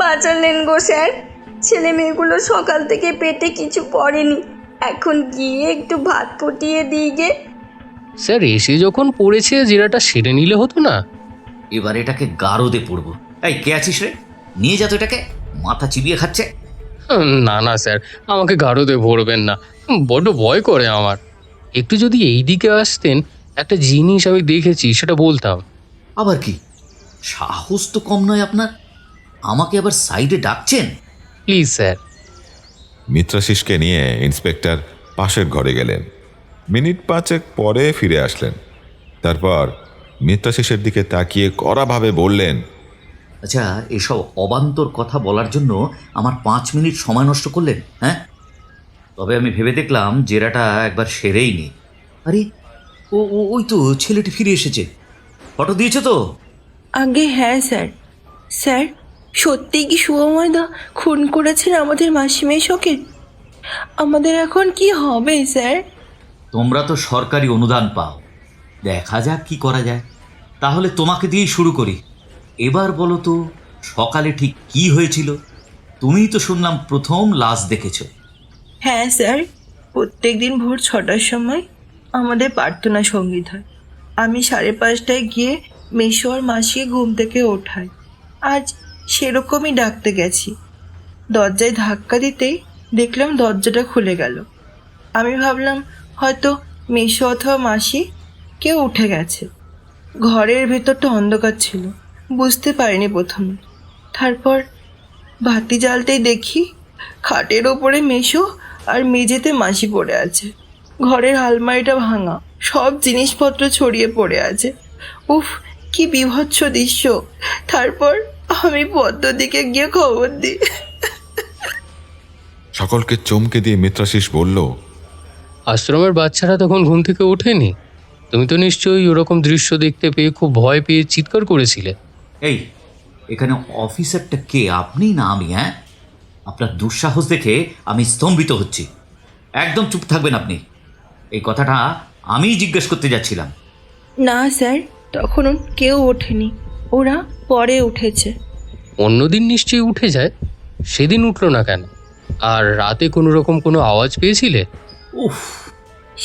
বাঁচালেন গো স্যার। ছেলে মেয়েগুলো সকাল থেকে পেটে কিছু পড়েনি, এখন গিয়ে একটু ভাত ফুটিয়ে দিই গে। স্যার, এসে যখন পড়েছে জেরাটা সেরে নিলে হতো না? এবার এটাকে গারদে পড়বো। এই কে আছিস রে? নিয়ে যা তো এটাকে, মাথা চিবিয়ে খাচ্ছে। না না স্যার, আমাকে গারদে ভরবেন না, বড্ড ভয় করে আমার। একটু যদি এই দিকে আসতেন, একটা জিনিস আমি দেখেছি সেটা বলতাম। আবার কি সাহস তো কম নয় আপনার। আমাকে আবার সাইডে ডাকছেন? Please sir. মিত্রাশিসকে নিয়ে ইন্সপেক্টর পাশের ঘরে গেলেন। মিনিট 5 পরে ফিরে আসলেন। তারপর মিত্রাশিসের দিকে তাকিয়ে কড়াভাবে বললেন, আচ্ছা, এসব অবান্তর কথা বলার জন্য আমার 5 মিনিট সময় নষ্ট করলেন, হ্যাঁ? তবে আমি ভেবে দেখলাম জেরাটা একবার সেরেই নি। আরে ওই তো ছেলেটি ফিরে এসেছে। ফটো দিয়েছে তো? আগে হ্যাঁ স্যার। স্যার, সত্যিই কি শুভময়দা খুন করেছেন আমাদের মাসিমেশকে? আমাদের এখন কি হবে স্যার? তোমরা তো সরকারি অনুদান পাও, দেখা যাক কি করা যায়। তাহলে তোমাকে দিয়েই শুরু করি। এবার বলো তো, সকালে ঠিক কি হয়েছিল? তুমিই তো শুনলাম প্রথম লাশ দেখেছো। হ্যাঁ স্যার, প্রত্যেক দিন ভোর 6টার সময় আমাদের প্রার্থনা সঙ্গীত হয়। আমি 5:30টায় গিয়ে মেশো আর মাসিকে ঘুম থেকে ওঠাই। আজ সেরকমই ডাকতে গেছি। দরজায় ধাক্কা দিতেই দেখলাম দরজাটা খুলে গেল। আমি ভাবলাম হয়তো মেশো অথবা মাসি কেউ উঠে গেছে। ঘরের ভেতরটা অন্ধকার ছিল, বুঝতে পারিনি প্রথমে। তারপর বাতি জ্বালতেই দেখি খাটের ওপরে মেশো আর মেঝেতে মাসি পড়ে আছে। ঘরের আলমারিটা ভাঙা, সব জিনিসপত্র ছড়িয়ে পড়ে আছে। উফ, কি বীভৎস দৃশ্য! তারপর আমি পদ্মদিকে গিয়ে খবর দিই। সকলকে চমকে দিয়ে মিত্রাশিস বলল, আশ্রমের বাচ্চারা তখন ঘুম থেকে ওঠেনি? তুমি তো নিশ্চয়ই ওরকম দৃশ্য দেখতে পেয়ে খুব ভয় পেয়ে চিৎকার করেছিলে। এই, এখানে অফিসারটা কে, আপনি না আমি? হ্যাঁ, আপনার দুঃসাহস দেখে আমি স্তম্ভিত হচ্ছি। একদম চুপ থাকবেন আপনি। এই কথাটা আমিই জিজ্ঞেস করতে যাচ্ছিলাম। না স্যার, তখন কেউ ওঠেনি, ওরা পরে উঠেছে। অন্যদিন নিশ্চয়ই উঠে যায়, সেদিন উঠলো না কেন? আর রাতে কোনো রকম কোনো আওয়াজ পেয়েছিলে? উফ,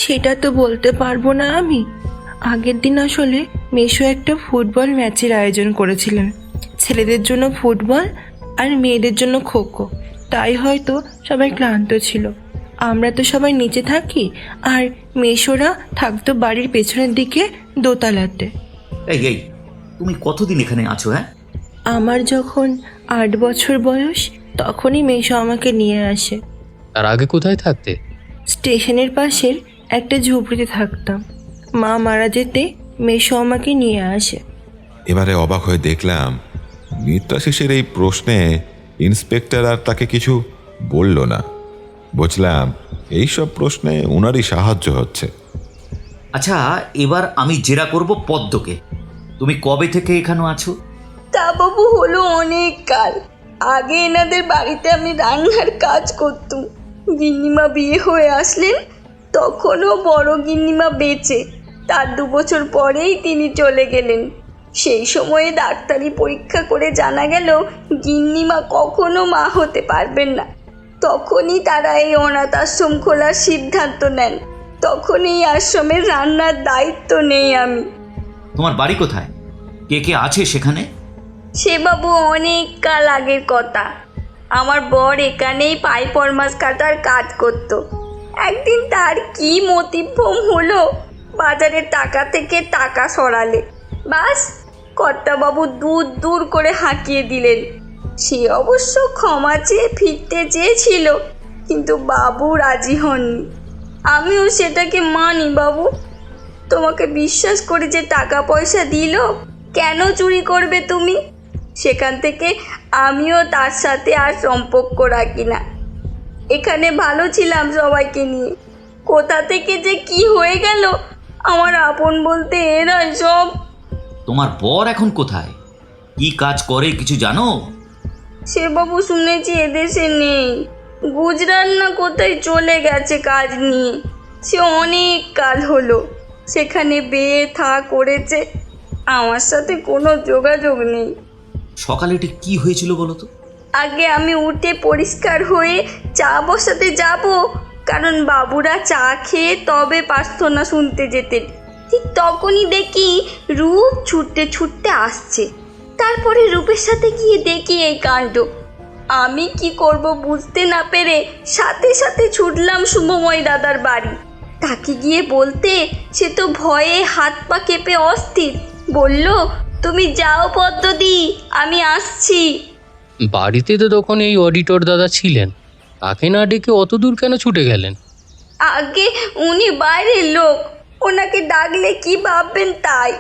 সেটা তো বলতে পারবো না আমি। আগের দিন আসলে মেশো একটা ফুটবল ম্যাচের আয়োজন করেছিলেন। ছেলেদের জন্য ফুটবল আর মেয়েদের জন্য খোখো। তাই হয়তো সবাই ক্লান্ত ছিল। আমরা তো সবাই নিচে থাকি, আর মেশোরা থাকতো বাড়ির পেছনের দিকে দোতলাতে। এই তুমি কতদিন এখানে আছো? হ্যাঁ, আমার যখন 8 বছর বয়স তখনই মেশো আমাকে নিয়ে আসে। তার আগে কোথায় থাকতে? স্টেশনের পাশের একটা ঝুপড়িতে থাকতাম। মা মারা যেতে মেশো আমাকে নিয়ে আসে। এবারে অবাক হয়ে দেখলাম মিত্রাশিসের এই প্রশ্নে ইন্সপেক্টর আর তাকে কিছু বলল না। বুঝলাম এইসব প্রশ্নে উনারই সাহায্য হচ্ছে। আচ্ছা, এবার আমি জেরা করব পদ্মকে। তুমি কবে থেকে এখানে আছো? তা বাবু হলো অনেক কাল। আগে এনাদের বাড়িতে আমি রান্নার কাজ করতুম। গিন্নিমা বিয়ে হয়ে আসলেন, তখনও বড় গিন্নিমা বেঁচে। তার 2 বছর পরেই তিনি চলে গেলেন। সেই সময়ে ডাক্তারি পরীক্ষা করে জানা গেল গিন্নিমা কখনো মা হতে পারবেন না। তখনই তারা এই অনাথ আশ্রম খোলার সিদ্ধান্ত নেন। তখন এই আশ্রমের রান্নার দায়িত্ব নেই আমি। তোমার বাড়ি কোথায়? কে কে আছে সেখানে? সে বাবু অনেক কাল আগের কথা। আমার বর এখানেই পাইপরমাস কাটার কাজ করত। একদিন তার কি মতিভ্রম হলো, বাজারের টাকা থেকে টাকা সরালে, বাস কর্তাবাবু দূর দূর করে হাঁকিয়ে দিলেন। সে অবশ্য ক্ষমা চেয়ে ফিরতে চেয়েছিল, কিন্তু বাবু রাজি হননি। আমিও সেটাকে মানি বাবু। তোমাকে বিশ্বাস করে যে টাকা পয়সা দিল, কেন চুরি করবে তুমি? সেখান থেকে আমিও তার সাথে আর সম্পর্ক রাখি না। এখানে ভালো ছিলাম সবাইকে নিয়ে, কোথা থেকে যে কি হয়ে গেল, আমার আপন বলতে এরাই সব। তোমার বর এখন কোথায়, কি কাজ করে কিছু জানো? সে বাবু শুনেছি এদেশে নেই, গুজরাট না কোথায় চলে গেছে কাজ নিয়ে। সে অনেক কাল হলো সেখানে বিয়ে থা করেছে, আমার সাথে কোনো যোগাযোগ নেই। সকালে ঠিক কি হয়েছিল বলো তো? আগে আমি উঠে পরিষ্কার হয়ে চা বসাতে যাব, কারণ বাবুরা চা খেয়ে তবে প্রার্থনা শুনতে যেতেন। ঠিক তখনই দেখি রূপ ছুটতে ছুটতে আসছে। তারপরে রূপের সাথে গিয়ে দেখি এই কাণ্ড। আমি কি করব বুঝতে না পেরে সাথে সাথে ছুটলাম শুভময় দাদার বাড়ি। তাকে গিয়ে বলতে সে তো ভয়ে হাত পা কেঁপে অস্থির। বলল, তুমি যাও পদ্মদি, আমি আসছি। বাড়িতে তো তখন এই অডিটর দাদা ছিলেন, তাকে না ডেকে অত দূর কেন ছুটে গেলেন? আগে উনি বাইরের লোক, ওনাকে ডাকলে কি ভাববেন তাই।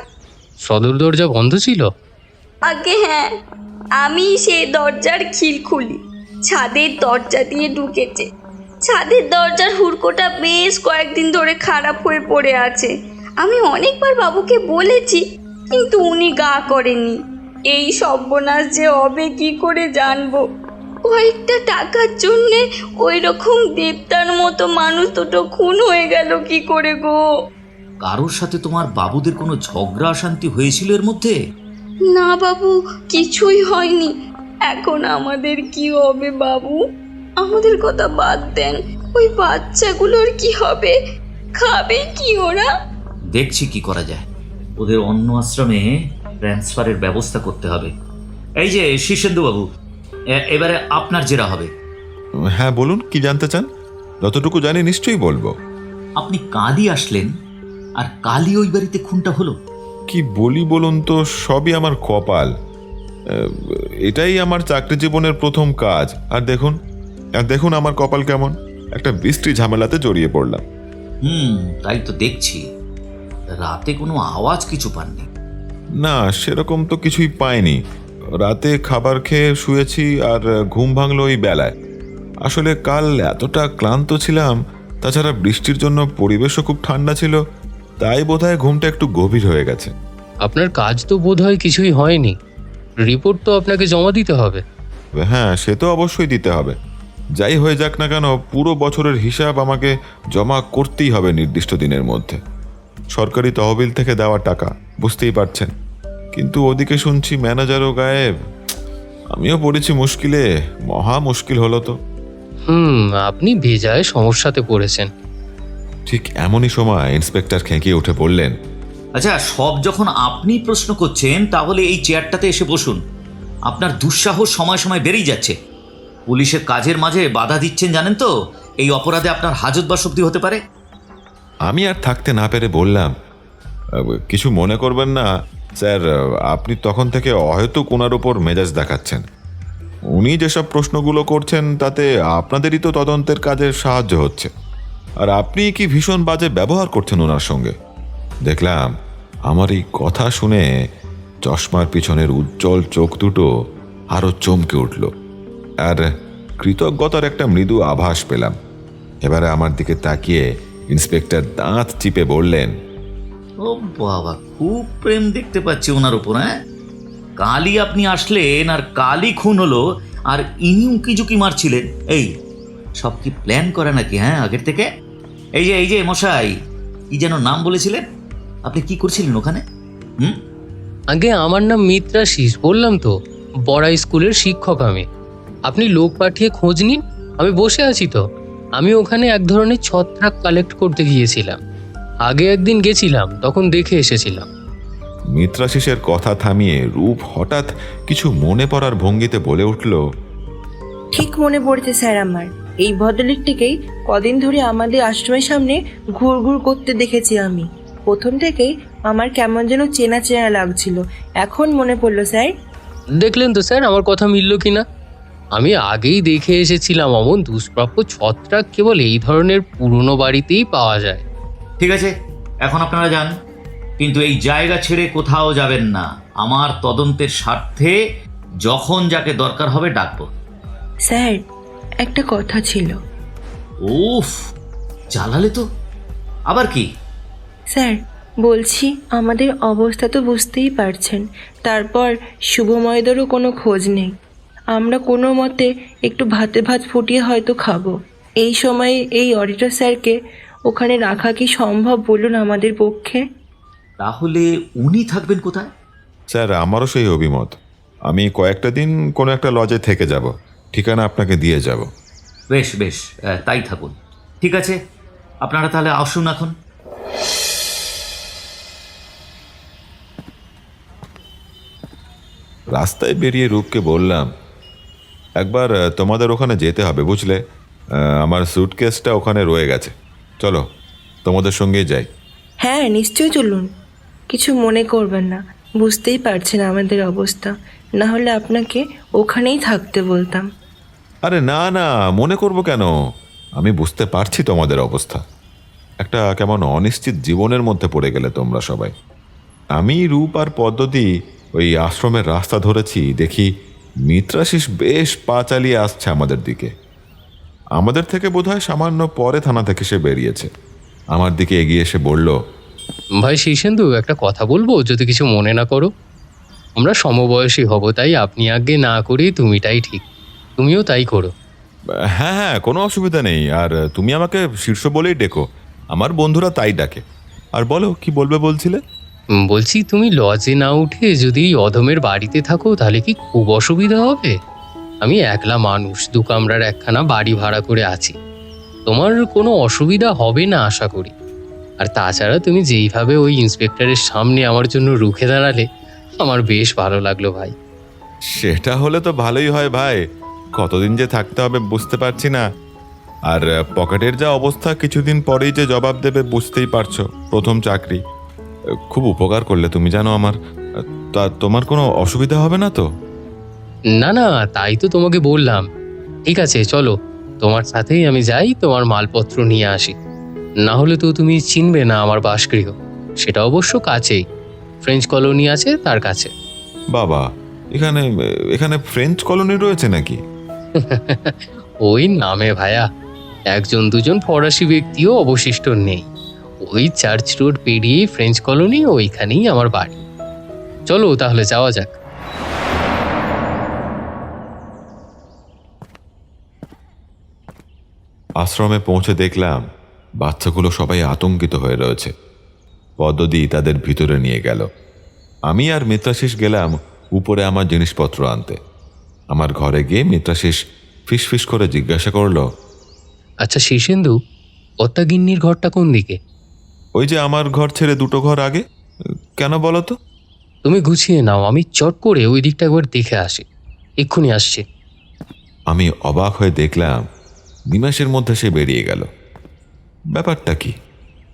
সদর দরজা বন্ধ ছিল? আগে হ্যাঁ, আমি সেই দরজার খিল খুলি। ছাদের দরজা দিয়ে ঢুকেছে। ছাদের দরজার হুড়কোটা বেশ কয়েকদিন ধরে খারাপ হয়ে পড়ে আছে। আমি অনেকবার বাবুকে বলেছি, কিন্তু উনি গা করেননি। এই সর্বনাশ যে হবে কি করে জানবো? কয়েকটা টাকার জন্যে ওই রকম দেবতার মতো মানুষ দুটো খুন হয়ে গেল কি করে গো? কারোর সাথে তোমার বাবুদের কোনো ঝগড়া অশান্তি হয়েছিল এর মধ্যে? না বাবু, কিছুই হয়নি। এখন আমাদের কি হবে বাবু? আমাদের কথা বাদ দেন, ওই বাচ্চাগুলোর কি হবে? খাবে কি ওরা? দেখছি কি করা যায়। ওদের অন্য আশ্রমে ট্রান্সফারের ব্যবস্থা করতে হবে। এই যে শীর্ষেন্দু বাবু, এবারে আপনার জেরা হবে। হ্যাঁ বলুন, কি জানতে চান? যতটুকু জানি নিশ্চয়ই বলবো। আপনি কালই আসলেন, আর কালই ওই বাড়িতে খুনটা হলো। কি বলি বলুন তো, সবই আমার কপাল। এটাই আমার চাকরি জীবনের প্রথম কাজ। আর দেখুন আমার কপাল কেমন। একটা বৃষ্টি ঝামেলাতে জড়িয়ে পড়লাম। তাই তো দেখছি। রাতে কোনো আওয়াজ কিছু পাননি? না, সেরকম তো কিছুই পাইনি। রাতে খাবার খেয়ে শুয়েছি, আর ঘুম ভাঙলো ওই বেলায়। আসলে কাল এতটা ক্লান্ত ছিলাম, তাছাড়া বৃষ্টির জন্য পরিবেশও খুব ঠান্ডা ছিল, তাই বোধহয় ঘুমটা একটু গভীর হয়ে গেছে। আপনার কাজ তো বোধহয় কিছুই হয়নি, রিপোর্ট তো আপনাকে জমা দিতে হবে। হ্যাঁ, সে তো অবশ্যই দিতে হবে। যাই হয়ে যাক না কেন, পুরো বছরের হিসাব আমাকে জমা করতেই হবে নির্দিষ্ট দিনের মধ্যে। সরকারি তহবিল থেকে দেওয়া টাকা, বুঝতেই পারছেন। কিন্তু ওদিকে শুনছি ম্যানেজারও গায়েব। আমিও পড়েছি মুশকিলে, মহা মুশকিল হলো তো। আপনি বেজায় সমস্যাতে পড়েছেন। ঠিক এমনই সময় ইন্সপেক্টর খেঁকিয়ে উঠে বললেন, আচ্ছা, সব যখন আপনি প্রশ্ন করছেন, তাহলে এই চেয়ারটাতে এসে বসুন। আপনার দুঃসাহস সময় সময় বেড়েই যাচ্ছে। পুলিশের কাজের মাঝে বাধা দিচ্ছেন, জানেন তো এই অপরাধে আপনার হাজতবাস অবধি হতে পারে। আমি আর থাকতে না পেরে বললাম, কিছু মনে করবেন না স্যার, আপনি তখন থেকে হয়তো ওনার ওপর মেজাজ দেখাচ্ছেন। উনি যেসব প্রশ্নগুলো করছেন তাতে আপনাদেরই তো তদন্তের কাজে সাহায্য হচ্ছে, আর আপনি কি ভীষণ বাজে ব্যবহার করছেন ওনার সঙ্গে। দেখলাম আমার এই কথা শুনে চশমার পিছনের উজ্জ্বল চোখ দুটো আরো চমকে উঠল, আর কৃতজ্ঞতার একটা মৃদু আভাস পেলাম। এবারে আমার দিকে তাকিয়ে ইন্সপেক্টর দাঁত চিপে বললেন, ও বাবা, খুব প্রেম দেখতে পাচ্ছি ওনার উপর। হ্যাঁ, কালই আপনি আসলেন আর কালই খুন হলো, আর ইনি উঁকি ঝুঁকি মারছিলেন। এই সব কি প্ল্যান করে নাকি? হ্যাঁ, আগের থেকে। এই যে মশাই, কি যেন নাম বলেছিলেন? আপনি কি করছিলেন ওখানে? আগে আমার নাম মিত্রাশিস, বললাম তো, বড়াই স্কুলের শিক্ষক আমি। আপনি লোক পাঠিয়ে খোঁজ নিন, আমি বসে আছি তো। আমি ওখানে এক ধরনের ছত্রাক কালেক্ট করতে গিয়েছিলাম। আগে একদিন গেছিলাম, তখন দেখে এসেছিলাম। মিত্রাশিসের কথা থামিয়ে রূপ হঠাৎ কিছু মনে পড়ার ভঙ্গিতে বলে উঠল, ঠিক মনে পড়েছে স্যার আমার। এই ভদ্রলোকটিকেই কদিন ধরে আমাদের আশ্রমের সামনে ঘুরঘুর করতে দেখেছি আমি। প্রথম থেকেই আমার কেমন যেন চেনা চেনা লাগছিল, এখন মনে পড়লো স্যার। দেখলেন তো স্যার আমার কথা মিলল কিনা? আমি আগেই দেখে এসেছিলাম অমন দুষ্প্রাপ্য ছত্রাক কেবল এই ধরনের পুরনো বাড়িতেই পাওয়া যায়। ঠিক আছে, এখন আপনারা যান, কিন্তু এই জায়গা ছেড়ে কোথাও যাবেন না। আমার তদন্তের স্বার্থে যখন যাকে দরকার হবে ডাকবো। স্যার, একটা কথা ছিল। উফ, জ্বালালে তো। আবার কি? স্যার বলছি, আমাদের অবস্থা তো বুঝতেই পারছেন। তারপর শুভময়দেরও কোনো খোঁজ নেই। আমরা কোনো মতে একটু ভাতে ভাত ফুটিয়ে হয়তো খাবো। এই সময়ে এই অডিটর স্যারকে ওখানে রাখা কি সম্ভব বলুন আমাদের পক্ষে? তাহলে উনি থাকবেন কোথায়? স্যার, আমারও সেই অভিমত। আমি কয়েকটা দিন কোনো একটা লজে থেকে যাব, ঠিকানা আপনাকে দিয়ে যাব। বেশ বেশ, তাই থাকুন। ঠিক আছে, আপনারা তাহলে আসুন এখন। রাস্তায় বেরিয়ে রূপকে বললাম, একবার তোমাদের ওখানে যেতে হবে বুঝলে। আমার স্যুটকেসটা ওখানে রয়ে গেছে, চলো তোমাদের সঙ্গেই যাই। হ্যাঁ নিশ্চয়ই চলুন, কিছু মনে করবেন না। বুঝতেই পারছেন আমাদের অবস্থা, না হলে আপনাকে ওখানেই থাকতে বলতাম। আরে না না, মনে করব কেন? আমি বুঝতে পারছি তোমাদের অবস্থা। একটা কেমন অনিশ্চিত জীবনের মধ্যে পড়ে গেলে তোমরা সবাই। আমি রূপ আর পদ্ধতি ওই আশ্রমের রাস্তা ধরেছি, দেখি মিত্রাশিস বেশ পা চালিয়ে আসছে আমাদের দিকে। আমাদের থেকে বোধহয় সামান্য পরে থানা থেকে সে বেরিয়েছে। আমার দিকে এগিয়ে এসে বলল, ভাই শীর্ষেন্দু, একটা কথা বলবো যদি কিছু মনে না করো। আমরা সমবয়সী হব, তাই আপনি আগে না করেই তুমিটাই ঠিক। তুমিও তাই করো। হ্যাঁ হ্যাঁ, কোনো অসুবিধা নেই। আর তুমি আমাকে শীর্ষ বলেই ডেকো, আমার বন্ধুরা তাই ডাকে। আর বলো, কি বলবে বলছিলে? বলছি, তুমি লজে না উঠে যদি এই অধমের বাড়িতে থাকো তাহলে কি খুব অসুবিধা হবে? আমি একলা মানুষ, 2 কামরার একখানা বাড়ি ভাড়া করে আছি। তোমার কোনো অসুবিধা হবে না আশা করি। আর তাছাড়া তুমি যেইভাবে ওই ইন্সপেক্টরের সামনে আমার জন্য রুখে দাঁড়ালে, আমার বেশ ভালো লাগলো ভাই। সেটা হলে তো ভালোই হয় ভাই। কতদিন যে থাকতে হবে বুঝতে পারছি না। আর পকেটের যা অবস্থা, কিছুদিন পরেই যে জবাব দেবে বুঝতেই পারছো। প্রথম চাকরি, খুব উপকার করলে তুমি জানো আমার। তা তোমার কোনো অসুবিধা হবে না তো? না না, তাই তো তোমাকে বললাম। ঠিক আছে চলো, তোমার সাথেই আমি যাই, তোমার মালপত্র নিয়ে আসি। না হলে তো তুমি চিনবে না আমার বাসগৃহ। সেটা অবশ্য কাছেই, ফ্রেঞ্চ কলোনি আছে তার কাছে। বাবা, এখানে এখানে ফ্রেঞ্চ কলোনি রয়েছে নাকি? ওই নামে ভায়া, 1-2জন ফরাসি ব্যক্তিও অবশিষ্ট নেই। ওই চার্চ রোড পেরিয়ে ফ্রেঞ্চ কলোনি, ওইখানেই আমার বাড়ি। চলো তাহলে যাওয়া যাক। আশ্রমে পৌঁছে দেখলাম বাচ্চাগুলো সবাই আতঙ্কিত হয়ে রয়েছে। পদ্ধতি তাদের ভিতরে নিয়ে গেল। আমি আর মিত্রাশিস গেলাম উপরে আমার জিনিসপত্র আনতে। আমার ঘরে গিয়ে মিত্রাশিস ফিসফিস করে জিজ্ঞাসা করলো, আচ্ছা শীর্ষেন্দু, অত্যাগিন্নির ঘরটা কোন দিকে? ওই যে আমার ঘর ছেড়ে 2টো ঘর আগে। কেন বলো তো? তুমি গুছিয়ে নাও, আমি চট করে ওই দিকটা একবার দেখে আসি। এক্ষুনি আসছি। আমি অবাক হয়ে দেখলাম নিমেষের মধ্যে সে বেরিয়ে গেল। ব্যাপারটা কি?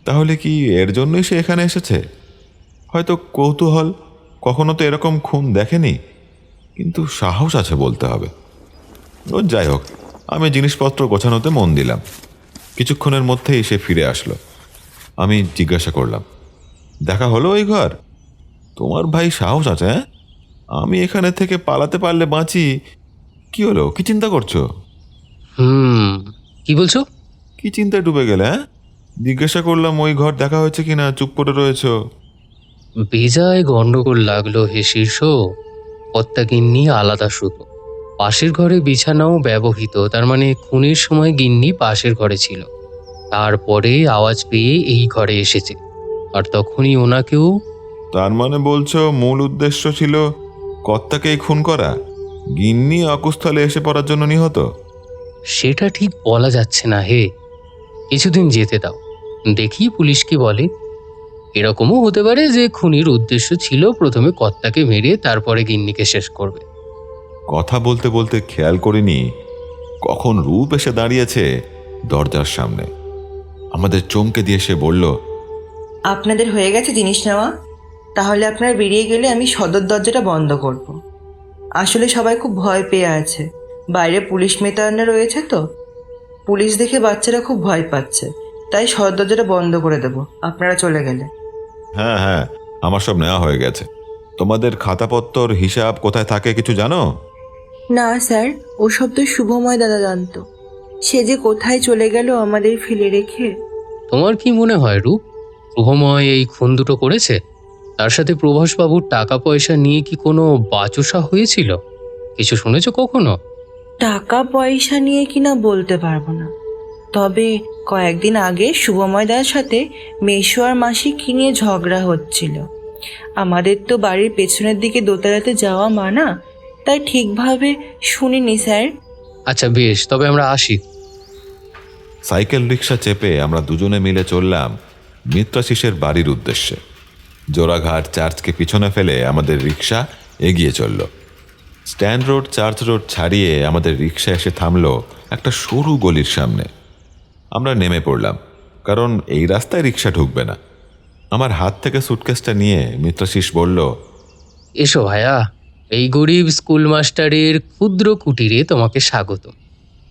তাহলে কি এর জন্যই সে এখানে এসেছে? হয়তো কৌতূহল, কখনো তো এরকম খুন দেখেনি। কিন্তু সাহস আছে বলতে হবে। ও যাই হোক, আমি জিনিসপত্র গোছানোতে মন দিলাম। কিছুক্ষণের মধ্যেই সে ফিরে আসলো। আমি জিজ্ঞাসা করলাম, দেখা হলো ওই ঘর? তোমার ভাই সাহস আছে, হ্যাঁ? আমি এখানে থেকে পালাতে পারলে বাঁচি। কি হলো, কি চিন্তা করছো? কি বলছো? কি চিন্তায় ডুবে গেলে, হ্যাঁ? জিজ্ঞাসা করলাম ওই ঘর দেখা হয়েছে কিনা, চুপ করে রয়েছো। বেজায় গন্ডগোল লাগলো হে শীর্ষ। অত্যাগিন্নি আলাদা শুধু, পাশের ঘরে বিছানাও ব্যবহৃত। তার মানে খুনের সময় গিন্নি পাশের ঘরে ছিল, তারপরে আওয়াজ পেয়ে এই ঘরে এসেছে, আর তখনই ওনাকেও। তার মানে বলছো মূল উদ্দেশ্য ছিল কর্তাকেই খুন করা? গিন্নি অকুস্থলে এসে পড়ার জন্য নিহত? সেটা ঠিক বলা যাচ্ছে না হে। কিছুদিন যেতে দাও, দেখি পুলিশ কি বলে। এরকমও হতে পারে যে খুনির উদ্দেশ্য ছিল প্রথমে কর্তাকে মেরে তারপরে গিন্নিকে শেষ করবে। কথা বলতে বলতে খেয়াল করিনি কখন রূপ এসে দাঁড়িয়েছে দরজার সামনে। আমাদের চমকে দিয়ে সে বলল, আপনাদের হয়ে গেছে জিনিস নেওয়া? তাহলে আপনারা বেরিয়ে গেলে আমি সদর দরজাটা বন্ধ করব। আসলে সবাই খুব ভয় পেয়ে আছে, বাইরে পুলিশ মেতায়না রয়েছে তো। পুলিশ দেখে বাচ্চারা খুব ভয় পাচ্ছে, তাই সদর দরজাটা বন্ধ করে দেব আপনারা চলে গেলে। হ্যাঁ হ্যাঁ, আমার সব নেওয়া হয়ে গেছে। তোমাদের খাতাপত্তর হিসাব কোথায় থাকে কিছু জানো? না স্যার, ওসব তো শুভময় দাদা জানতো। সে যে কোথায় চলে গেল আমাদের ফেলে রেখে। তোমার কি মনে হয় রূপ, শুভময় এই খুন দুটো করেছে? তার সাথে প্রভাসবাবুর টাকা পয়সা নিয়ে কি কোনো বাচসা হয়েছিল? কিছু শুনেছো কখনো? টাকা পয়সা নিয়ে কিনা বলতে পারবো না, তবে কয়েকদিন আগে শুভময় দাদার সাথে মেশো আর মাসি কি নিয়ে ঝগড়া হচ্ছিল। আমাদের তো বাড়ির পেছনের দিকে দোতলাতে যাওয়া মানা, তাই ঠিকভাবে শুনিনি স্যার। আচ্ছা বেশ, তবে আমরা আসি। সাইকেল রিক্সা চেপে আমরা দুজনে মিলে চললাম মিত্রাশিসের বাড়ির উদ্দেশ্যে। জোড়াঘাট চার্চকে পিছনে ফেলে আমাদের রিক্সা এগিয়ে চলল। স্ট্যান্ড রোড, চার্চ রোড ছাড়িয়ে আমাদের রিক্সা এসে থামলো একটা সরু গলির সামনে। আমরা নেমে পড়লাম, কারণ এই রাস্তায় রিক্সা ঢুকবে না। আমার হাত থেকে সুটকেসটা নিয়ে মিত্রাশিস বলল, এসো ভাইয়া, এই গরিব স্কুল মাস্টারের ক্ষুদ্র কুটিরে তোমাকে স্বাগত।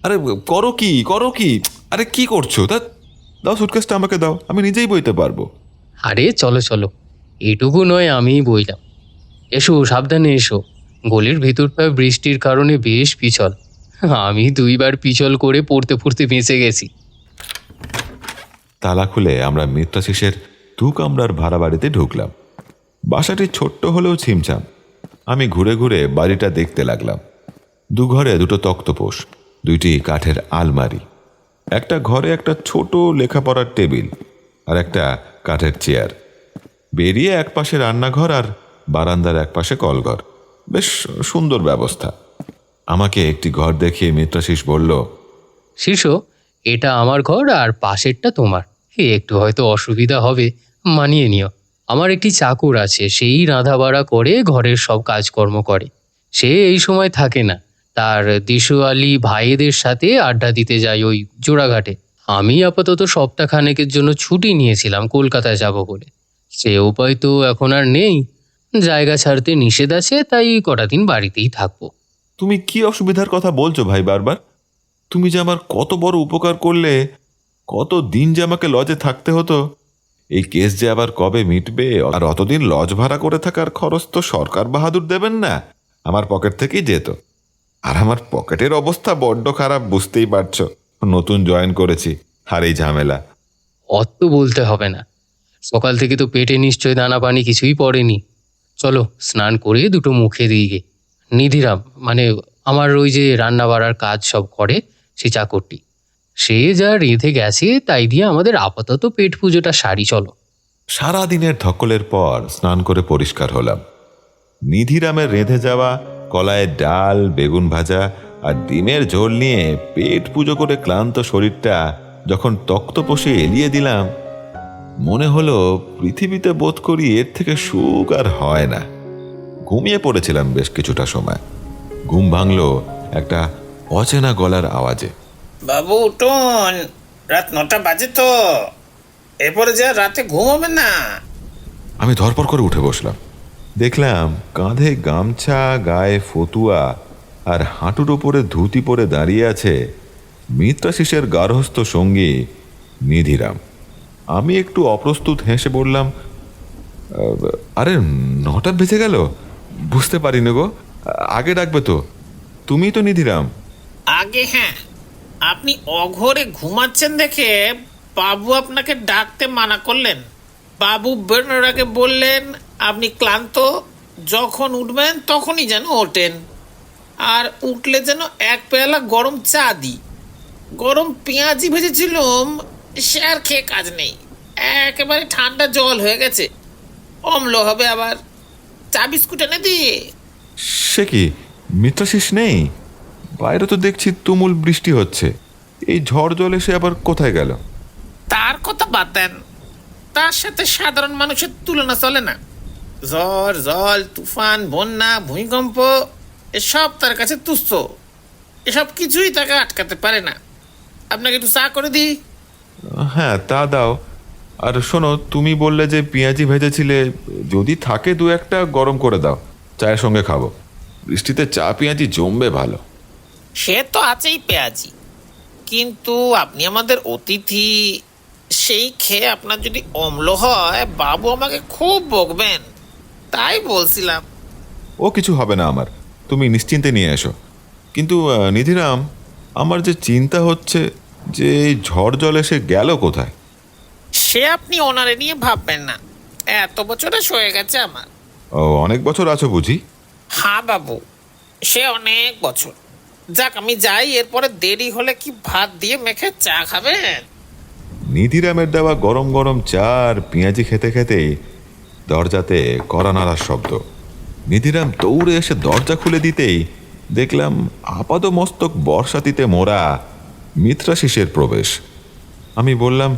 আরে করো কি করো কি, আরে কি করছো? দাও সুটকেসটা আমাকে দাও, আমি নিজেই বইতে পারবো। আরে চলো চলো, এটুকু নয় আমিই বইলাম। এসো, সাবধানে এসো। গলির ভেতরটা বৃষ্টির কারণে বেশ পিছল। আমি 2বার পিছল করে পড়তে পড়তে বেঁচে গেছি। তালা খুলে আমরা মিত্রাশিসের 2 কামরার ভাড়া বাড়িতে ঢুকলাম। বাসাটি ছোট্ট হলেও ছিমছাম। আমি ঘুরে ঘুরে বাড়িটা দেখতে লাগলাম। 2 ঘরে 2টো তক্তপোষ, 2টি কাঠের আলমারি, একটা ঘরে একটা ছোট লেখাপড়ার টেবিল আর একটা কাঠের চেয়ার। বেরিয়ে একপাশে রান্নাঘর আর বারান্দার একপাশে কলঘর। বেশ সুন্দর ব্যবস্থা। আমাকে একটি ঘর দেখিয়ে মিত্রাশিস বলল, শীর্ষ, এটা আমার ঘর আর পাশেরটা তোমার। একটু হয়তো অসুবিধা হবে, মানিয়ে নিও। আমার একটি চাকর আছে, সেই রাঁধাবাড়া করে ঘরের সব কাজকর্ম করে। সে এই সময় থাকে না, তার দেশওয়ালি ভাইদের সাথে আড্ডা দিতে যায় ওই জোড়াঘাটে। আমি আপাতত সপ্তাহখানেকের জন্য ছুটি নিয়েছিলাম কলকাতায় যাব বলে। সে উপায় তো এখন আর নেই, জায়গা ছাড়তে নিষেধ আছে, তাই কটা দিন বাড়িতেই থাকবো। তুমি কি অসুবিধার কথা বলছো ভাই বারবার? তুমি যে আমার কত বড় উপকার করলে, কত দিন যে আমাকে লজে থাকতে হতো। এই কেস যে আবার কবে মিটবে, আর অতদিন লজ ভাড়া করে থাকার খরচ তো সরকার বাহাদুর দেবেন না, আমার পকেট থেকেই যেত। আর আমার পকেটের অবস্থা বড্ড খারাপ, বুঝতেই পারছো। নতুন জয়েন করেছি, আর এই ঝামেলা। অত বলতে হবে না, সকাল থেকে তো পেটে নিশ্চয় দানা পানি কিছুই পড়েনি। চলো স্নান করে দুটো মুখে দিয়ে গে। নিধিরাম, মানে আমার ওই যে রান্না বাড়ার কাজ সব করে সে চাকরটি, সে যা রেঁধে গেছে তাই দিয়ে আমাদের আপাতত পেট পুজোটা সারি। চলো। সারাদিনের ধকলের পর স্নান করে পরিষ্কার হলাম। নিধিরামের রেঁধে যাওয়া কলাইয়ের ডাল, বেগুন ভাজা আর ডিমের ঝোল নিয়ে পেট পুজো করে ক্লান্ত শরীরটা যখন তক্তপোষে এলিয়ে দিলাম, মনে হলো পৃথিবীতে বোধ করি এর থেকে সুখ আর হয় না। ঘুমিয়ে পড়েছিলাম বেশ কিছুটা সময়। ঘুম ভাঙল একটা অচেনা গলার আওয়াজে। বাবু উঠুন, রাত 9টা বাজে তো, এরপরে যা রাতে ঘুমাবে না। আমি ধরপড় করে উঠে বসলাম। দেখলাম কাঁধে গামছা, গায়ে ফতুয়া আর হাঁটুর ওপরে ধুতি পরে দাঁড়িয়ে আছে মিত্রাশিসের গার্হস্থ সঙ্গী নিধিরাম। আমি একটু অপ্রস্তুত হেসে বললাম, আরে 9টা বেজে গেল, বুঝতে পারিনি গো, আগে ডাকবে তো। তুমিই তো নিধিরাম? আগে হ্যাঁ, আপনি অঘরে ঘুমাচ্ছেন দেখে বাবু আপনাকে ডাকতে মানা করলেন। বাবু বেরোনোর আগে বললেন আপনি ক্লান্ত, যখন উঠবেন তখনই যেন ওঠেন, আর উঠলে যেন 1 পেয়ালা গরম চা দিই। গরম পেঁয়াজি ভেজেছিলাম, সে আর খেয়ে কাজ নেই, একেবারে ঠান্ডা জল হয়ে গেছে, অম্ল হবে আবার। চা বিস্কুট এনে দিয়ে। সে কি, মিত্রাশিস নেই? বাইরে তো দেখছি তুমুল বৃষ্টি হচ্ছে, এই ঝড় জল এসে আবার কোথায় গেল? তার কথা বাদ দেন, তার সাথে সাধারণ মানুষের তুলনা চলে না। ঝড়, জল, তুফান, বন্যা, ভূমিকম্প এসব তার কাছে তুচ্ছ। এসব কিছুই তাকে আটকাতে পারে না। আপনাকে একটু চা করে দিই? হ্যাঁ, তা দাও। আর শোনো, তুমি বললে যে পেঁয়াজি ভেজেছিলে, যদি থাকে দু একটা গরম করে দাও, চায়ের সঙ্গে খাবো। বৃষ্টিতে চা পেঁয়াজি জমবে ভালো। সে তো আছেই পেঁয়াজি, কিন্তু আপনি আমাদের অতিথি, সেই খেয়ে আপনার যদি অম্ল হয় বাবু আমাকে খুব বকবেন, তাই বলছিলাম। ও কিছু হবে না আমার, তুমি নিশ্চিন্তে নিয়ে এসো। কিন্তু নিধিরাম, আমার যে চিন্তা হচ্ছে যে এই ঝড় জল এসে গেল কোথায়? সে আপনি ওনারে নিয়ে ভাববেন না, এত বছরে সয়ে গেছে আমার। ও, অনেক বছর আছো বুঝি? হ্যাঁ বাবু, সে অনেক বছর। যাক, আমি যাই, এরপরে দেরি হলে কি ভাত দিয়ে মেখে চা খাবেন? নিধিরামের দেওয়া গরম গরম চা আর পেঁয়াজি খেতে খেতেই দরজাতে কড়া নাড়ার শব্দ। নিধিরাম দৌড়ে এসে দরজা খুলে দিতেই দেখলাম আপাদমস্তক বর্ষাতিতে মোড়া মিত্রাশিসের প্রবেশ। আমি বললাম,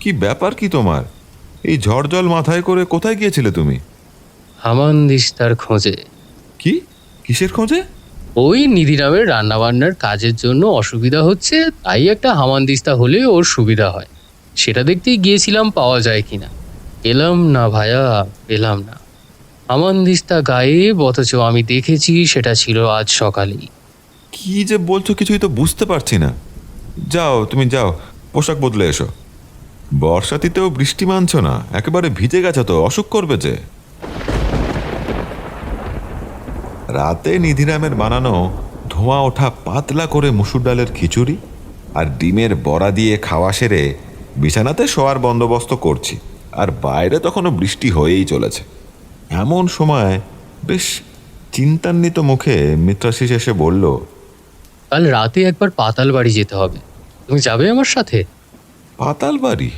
কি ব্যাপার কি তোমার? এই ঝড় জল মাথায় করে কোথায় গিয়েছিলে তুমি? হামানদিস্তার খোঁজে। কি? কিসের খোঁজে? ওই নিধিরামের রান্নাবান্নার কাজের জন্য অসুবিধা হচ্ছে, তাই একটা হামানদিস্তা হলে ওর সুবিধা হয়, সেটা দেখতেই গিয়েছিলাম পাওয়া যায় কিনা। পেলাম না ভাইয়া, পেলাম না। হামানদিস্তা গায়েব, অথচ আমি দেখেছি সেটা ছিল আজ সকালেই। কি যে বলছো কিছুই তো বুঝতে পারছি না। যাও, তুমি যাও, পোশাক বদলে এসো। বর্ষাতিতেও বৃষ্টি মানছ না, একেবারে ভিজে গেছে তো, অসুখ করবে যে। রাতে নিধিরামের বানানো ধোঁয়া ওঠা পাতলা করে মুসুর ডালের খিচুড়ি আর ডিমের বড়া দিয়ে খাওয়া সেরে বিছানাতে শোয়ার বন্দোবস্ত করছি, আর বাইরে তখনও বৃষ্টি হয়েই চলেছে। এমন সময় বেশ চিন্তান্বিত মুখে মিত্রাশিস এসে বলল, কাল রাতে একবার পাতাল বাড়ি যেতে হবে, তুমি যাবে আমার সাথে? পাতাল বাড়ি?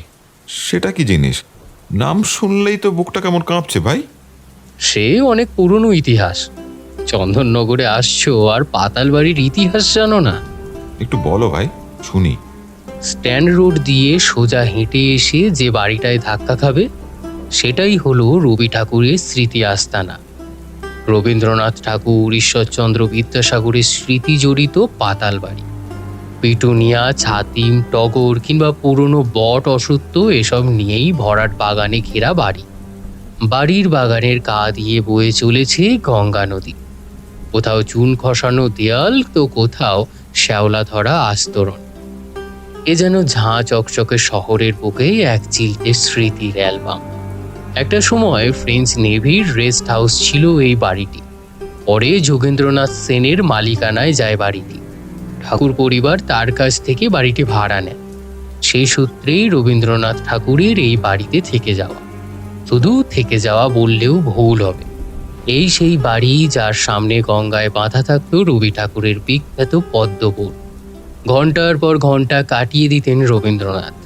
সেটা কি জিনিস? নাম শুনলেই তো বুকটা কেমন কাঁপছে ভাই। সে অনেক পুরনো ইতিহাস। চন্দননগরে আসছো আর পাতাল বাড়ির ইতিহাস জানো না? একটু বলো ভাই, শুনি। স্ট্যান্ড রোড দিয়ে সোজা হেঁটে এসে যে বাড়িটায় ধাক্কা খাবে সেটাই হলো রবি ঠাকুরের স্মৃতি আস্তানা। রবীন্দ্রনাথ ঠাকুর, ঈশ্বরচন্দ্র বিদ্যাসাগরের স্মৃতি জড়িত পাতাল বাড়ি। পিটুনিয়া, ছাতিম, টগর কিংবা পুরনো বট, অশ্বত্থ এসব নিয়েই ভরাট বাগানে ঘেরা বাড়ি। বাড়ির বাগানের গা দিয়ে বয়ে চলেছে গঙ্গা নদী। কোথাও চুন খসানো দেয়াল, তো কোথাও শ্যাওলা ধরা আস্তরণ। এ যেন ঝাঁ চকচকে শহরের বুকে এক চিলতে স্মৃতির অ্যালবাম। একটা সময় ফ্রেঞ্চ নেভির রেস্ট হাউস ছিল এই বাড়িটি। পরে যোগেন্দ্রনাথ সেনের মালিকানায় যায় বাড়িটি। ঠাকুর পরিবার তার কাছ থেকে বাড়িটি ভাড়া নেয়। সেই সূত্রেই রবীন্দ্রনাথ ঠাকুরের এই বাড়িতে থেকে যাওয়া। শুধু থেকে যাওয়া বললেও ভুল হবে। এই সেই বাড়ি যার সামনে গঙ্গায় বাঁধা থাকতো রবি ঠাকুরের বিখ্যাত পদ্মপুর। ঘন্টার পর ঘন্টা কাটিয়ে দিতেন রবীন্দ্রনাথ।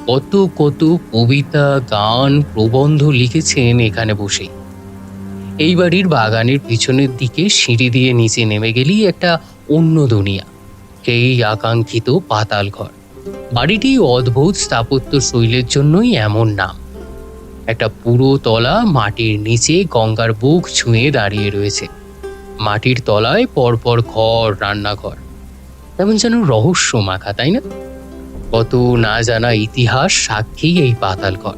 কত কত কবিতা, গান, প্রবন্ধ লিখেছেন এখানে বসেই। এই বাড়ির বাগানের পিছনের দিকে সিঁড়ি দিয়ে নিচে নেমে গেলেই একটা অন্য দুনিয়া, সেই আকাঙ্ক্ষিত পাতাল ঘর। বাড়িটি অদ্ভুত স্থাপত্য শৈলের জন্যই এমন নাম। একটা পুরো তলা মাটির নিচে গঙ্গার বুক ছুঁয়ে দাঁড়িয়ে রয়েছে। মাটির তলায় পরপর ঘর, রান্নাঘর, তেমন যেন রহস্য মাখা, তাই না? কত না জানা ইতিহাস সাক্ষী এই পাতাল ঘর।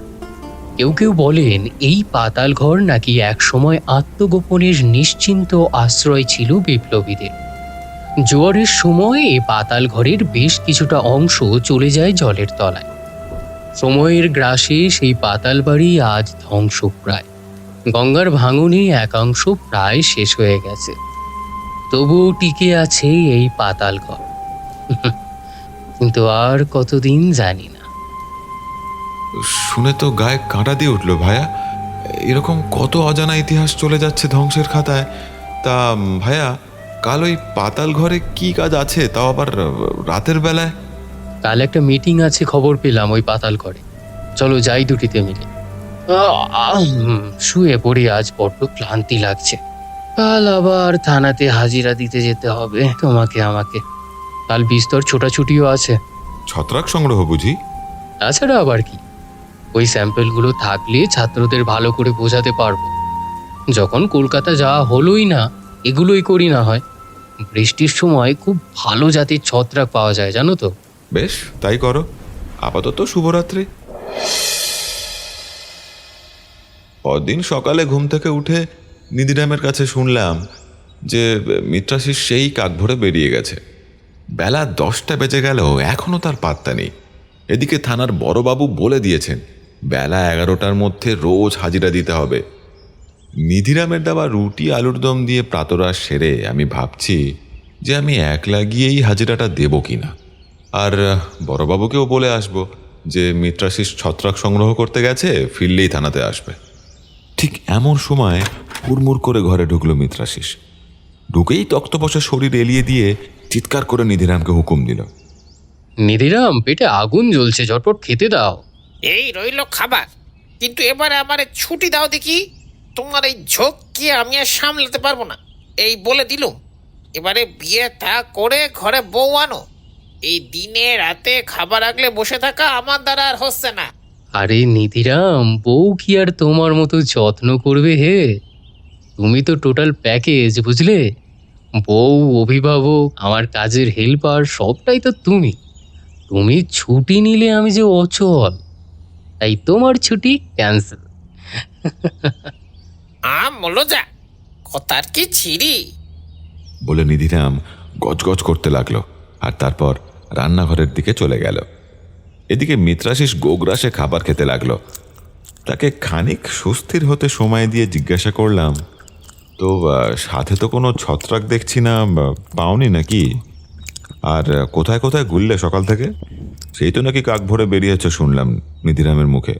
কেউ কেউ বলেন এই পাতাল ঘর নাকি একসময় আত্মগোপনের নিশ্চিন্ত আশ্রয় ছিল বিপ্লবীদের। জোয়ারের সময় এই পাতাল ঘরের বেশ কিছুটা অংশ চলে যায় জলের তলায়। সময়ের গ্রাসে সেই পাতাল বাড়ি আজ ধ্বংসপ্রায়। গঙ্গার ভাঙনে একাংশ প্রায় শেষ হয়ে গেছে, তবুও টিকে আছে এই পাতাল ঘর। কিন্তু আর কতদিন জানি না। শুনে তো গায়ে কাঁটা দিয়ে উঠলো ভাইয়া। এরকম কত অজানা ইতিহাস চলে যাচ্ছে ধ্বংসের খাতায়। তা ভাইয়া, কাল ওই পাতাল ঘরে কি কাজ আছে, তাও আবার রাতের বেলায়? কাল একটা মিটিং আছে, খবর পেলাম ওই পাতাল ঘরে। চলো যাই দুটিতে মিলে। শুয়ে পড়ি, আজ বড্ড ক্লান্তি লাগছে। কাল আবার থানাতে হাজিরা দিতে যেতে হবে তোমাকে আমাকে। কাল বিস্তর ছোটাছুটিও আছে। ছত্রাক সংগ্রহ বুঝি? তাছাড়া আবার কি, ওই স্যাম্পেলগুলো থাকলে ছাত্রদের ভালো করে বোঝাতে পারবো। যখন কলকাতা যাওয়া হলোই না, এগুলোই করি না হয়। বৃষ্টির সময় খুব ভালো জাতের ছত্রাক পাওয়া যায় জানো তো। বেশ, তাই করো। আপাতত শুভরাত্রি। পরদিন সকালে ঘুম থেকে উঠে নিধিরামের কাছে শুনলাম যে মিত্রাশিস সেই কাক ভরে বেরিয়ে গেছে। বেলা 10টা বেজে গেল, এখনও তার পাত্তা নেই। এদিকে থানার বড়বাবু বলে দিয়েছেন বেলা 11টার মধ্যে রোজ হাজিরা দিতে হবে। নিধিরামের দেওয়া রুটি আলুর দম দিয়ে প্রাতরাশ সেরে আমি ভাবছি যে আমি একলা গিয়েই হাজিরাটা দেব কিনা, আর বড়বাবুকেও বলে আসব যে মিত্রাশিস ছত্রাক সংগ্রহ করতে গেছে, ফিরলেই থানাতে আসবে। ঠিক এমন সময় হুড়মুড় করে ঘরে ঢুকলো মিত্রাশিস। ঢুকেই তক্তপোষে শরীর এলিয়ে দিয়ে চিৎকার করে নিধিরামকে হুকুম দিল, নিধিরাম, পেটে আগুন জ্বলছে, ঝটপট খেতে দাও। এই রইল খাবার, কিন্তু এবারে আমারে ছুটি দাও দেখি। তোমার এই ঝোঁককে আমি আর সামলাতে পারবো না, এই বলে দিলুম। এবারে বিয়ে থা করে ঘরে বউ আনো। এই দিনে রাতে খাবার আগলে বসে থাকা আমার দ্বারা আর হচ্ছে না। আরে নিধিরাম, বউ কি আর তোমার মতো যত্ন করবে হে? তুমি তো টোটাল প্যাকেজ, বুঝলে? বউ, অভিভাবক, আমার কাজের হেল্পার, সবটাই তো তুমি। তুমি ছুটি নিলে আমি যে অচল, তাই তোমার ছুটি ক্যান্সেল। বলো যা, কথার কি ছিরি। বলে নিধিরাম গজগজ করতে লাগলো আর তারপর রান্নাঘরের দিকে চলে গেল। এদিকে মিত্রাশিস গোগ্রাসে খাবার খেতে লাগলো। তাকে খানিক সুস্থির হতে সময় দিয়ে জিজ্ঞাসা করলাম, তো সাথে তো কোনো ছত্রাক দেখছি না, পাওনি নাকি? আর কোথায় কোথায় ঘুরলে সকাল থেকে? সেই তো নাকি কাক ভরে বেরিয়েছে শুনলাম নিধিরামের মুখে।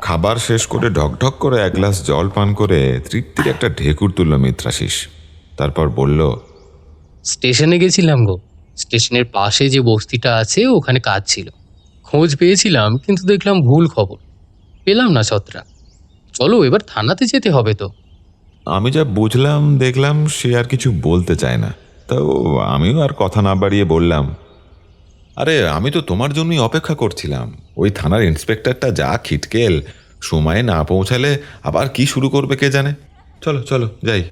খাবার শেষ করে ঢকঢক করে 1 গ্লাস জল পান করে তৃপ্তির একটা ঢেকুর তুলল মিত্রাশিস। তারপর বলল, স্টেশনে গেছিলাম গো। স্টেশনের পাশে যে বস্তিটা আছে ওখানে কাজ ছিল। খোঁজ পেয়েছিলাম, কিন্তু দেখলাম ভুল খবর। পেলাম না ছত্রাক। চলো এবার থানাতে যেতে হবে তো। আমি যা বুঝলাম দেখলাম সে আর কিছু বলতে চায় না, তো আমিও আর কথা না বাড়িয়ে বললাম, আরে আমি তো তোমার জন্যই অপেক্ষা করছিলাম। ওই থানার ইন্সপেক্টরটা যা খিটকেল, সময়ে না পৌঁছালে আবার কি শুরু করবে কে জানে। চলো চলো যাই।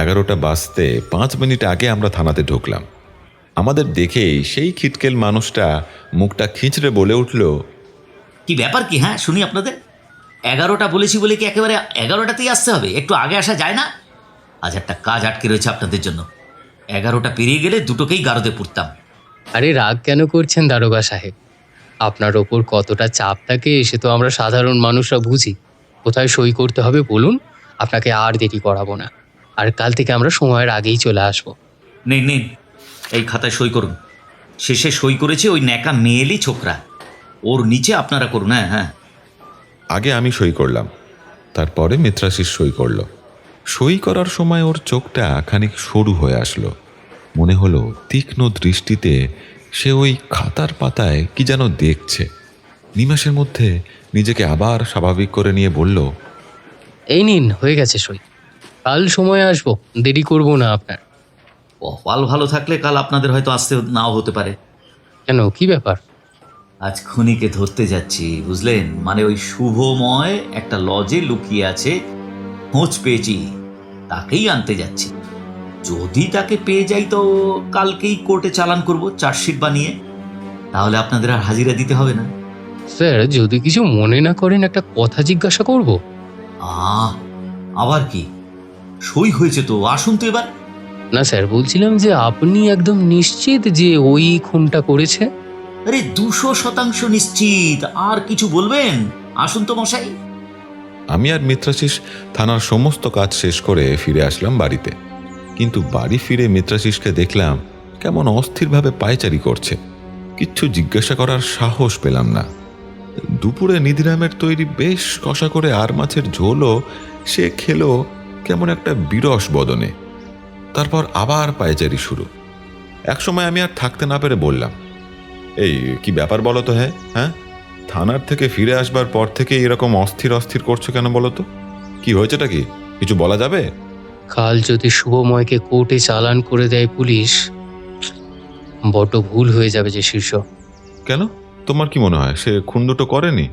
এগারোটা বাজতে 5 মিনিট আগে আমরা থানাতে ঢুকলাম। আমাদের দেখেই সেই খিটকেল মানুষটা মুখটা খিঁচড়ে বলে উঠল, কি ব্যাপার কি? হ্যাঁ, শুনি আপনাদের। 11টা বলেছি বলে কি একেবারে 11টাতেই আসতে হবে? একটু আগে আসা যায় না? আজ একটা কাজ আটকে রয়েছে আপনাদের জন্য। 11টা পেরিয়ে গেলে দুটোকেই গারদে পুরতাম। আরে রাগ কেন করছেন দারোগা সাহেব? আপনার ওপর কতটা চাপ থাকে সে তো আমরা সাধারণ মানুষরা বুঝি। কোথায় সই করতে হবে বলুন, আপনাকে আর দেরি করাবো না। আর কাল থেকে আমরা সময়ের আগেই চলে আসবো। নিন নিন, এই খাতায় সই করুন। শেষে সই করেছে ওই ন্যাকা মেয়েলি ছোকরা। ওর নিচে আপনারা করুন। হ্যাঁ হ্যাঁ। আগে আমি সই করলাম, তারপরে মিত্রাশিস সই করল। সই করার সময় ওর চোখটা খানিক সরু হয়ে আসলো। মনে হলো তীক্ষ্ণ দৃষ্টিতে সে ওই খাতার পাতায় কি যেন দেখছে। নিমেষের মধ্যে নিজেকে আবার স্বাভাবিক করে নিয়ে বলল, এই নিন, হয়ে গেছে সই। কাল সময় আসবো, দেরি করব না আপনার। কপাল ভালো থাকলে কাল আপনাদের হয়তো আসতে নাও হতে পারে। কেন, কি ব্যাপার? আজ খুনিকে ধরতে যাচ্ছি, বুঝলেন? মানে ওই শুভময় একটা লজে লুকিয়ে আছে, খোঁজ পেয়েছি, তাকেই আনতে যাচ্ছি। যদি তাকে পেয়ে যাই তো কালকেই কোর্টে চালান করব চার্জশিট বানিয়ে। তাহলে আপনাদের আর হাজিরা দিতে হবে না। স্যার, যদি কিছু মনে না করেন একটা কথা জিজ্ঞাসা করব। আবার কি? সই হয়েছে তো, আসুন তো এবার। না স্যার, বলছিলাম যে আপনি একদম নিশ্চিত যে ওই খুনটা করেছে? আরে 200% নিশ্চিত। আর কিছু বলবেন? আসুন তো মশাই। আমি আর মিত্রাশিস থানার সমস্ত কাজ শেষ করে ফিরে আসলাম বাড়িতে। কিন্তু বাড়ি ফিরে মিত্রাশিসকে দেখলাম কেমন অস্থিরভাবে পায়চারি করছে। কিচ্ছু জিজ্ঞাসা করার সাহস পেলাম না। দুপুরে নিধিরামের তৈরি বেশ কষা করে আর মাছের ঝোলও সে খেলো কেমন একটা বিরস বদনে। তারপর আবার পায়চারি শুরু। একসময় আমি আর থাকতে না পেরে বললাম, এই কি ব্যাপার বলো তো? হ্যাঁ, থানার থেকে ফিরে আসবার পর থেকে এরকম অস্থির অস্থির করছো কেন বলো তো? কি হয়েছেটা কি? কিছু বলা যাবে? কাল যদি শুভময়কে কোর্টে চালান করে দেয় পুলিশ, বড্ড ভুল হয়ে যাবে যে শীর্ষ। কেন, তোমার কি মনে হয় সে খুন দুটো করেনি?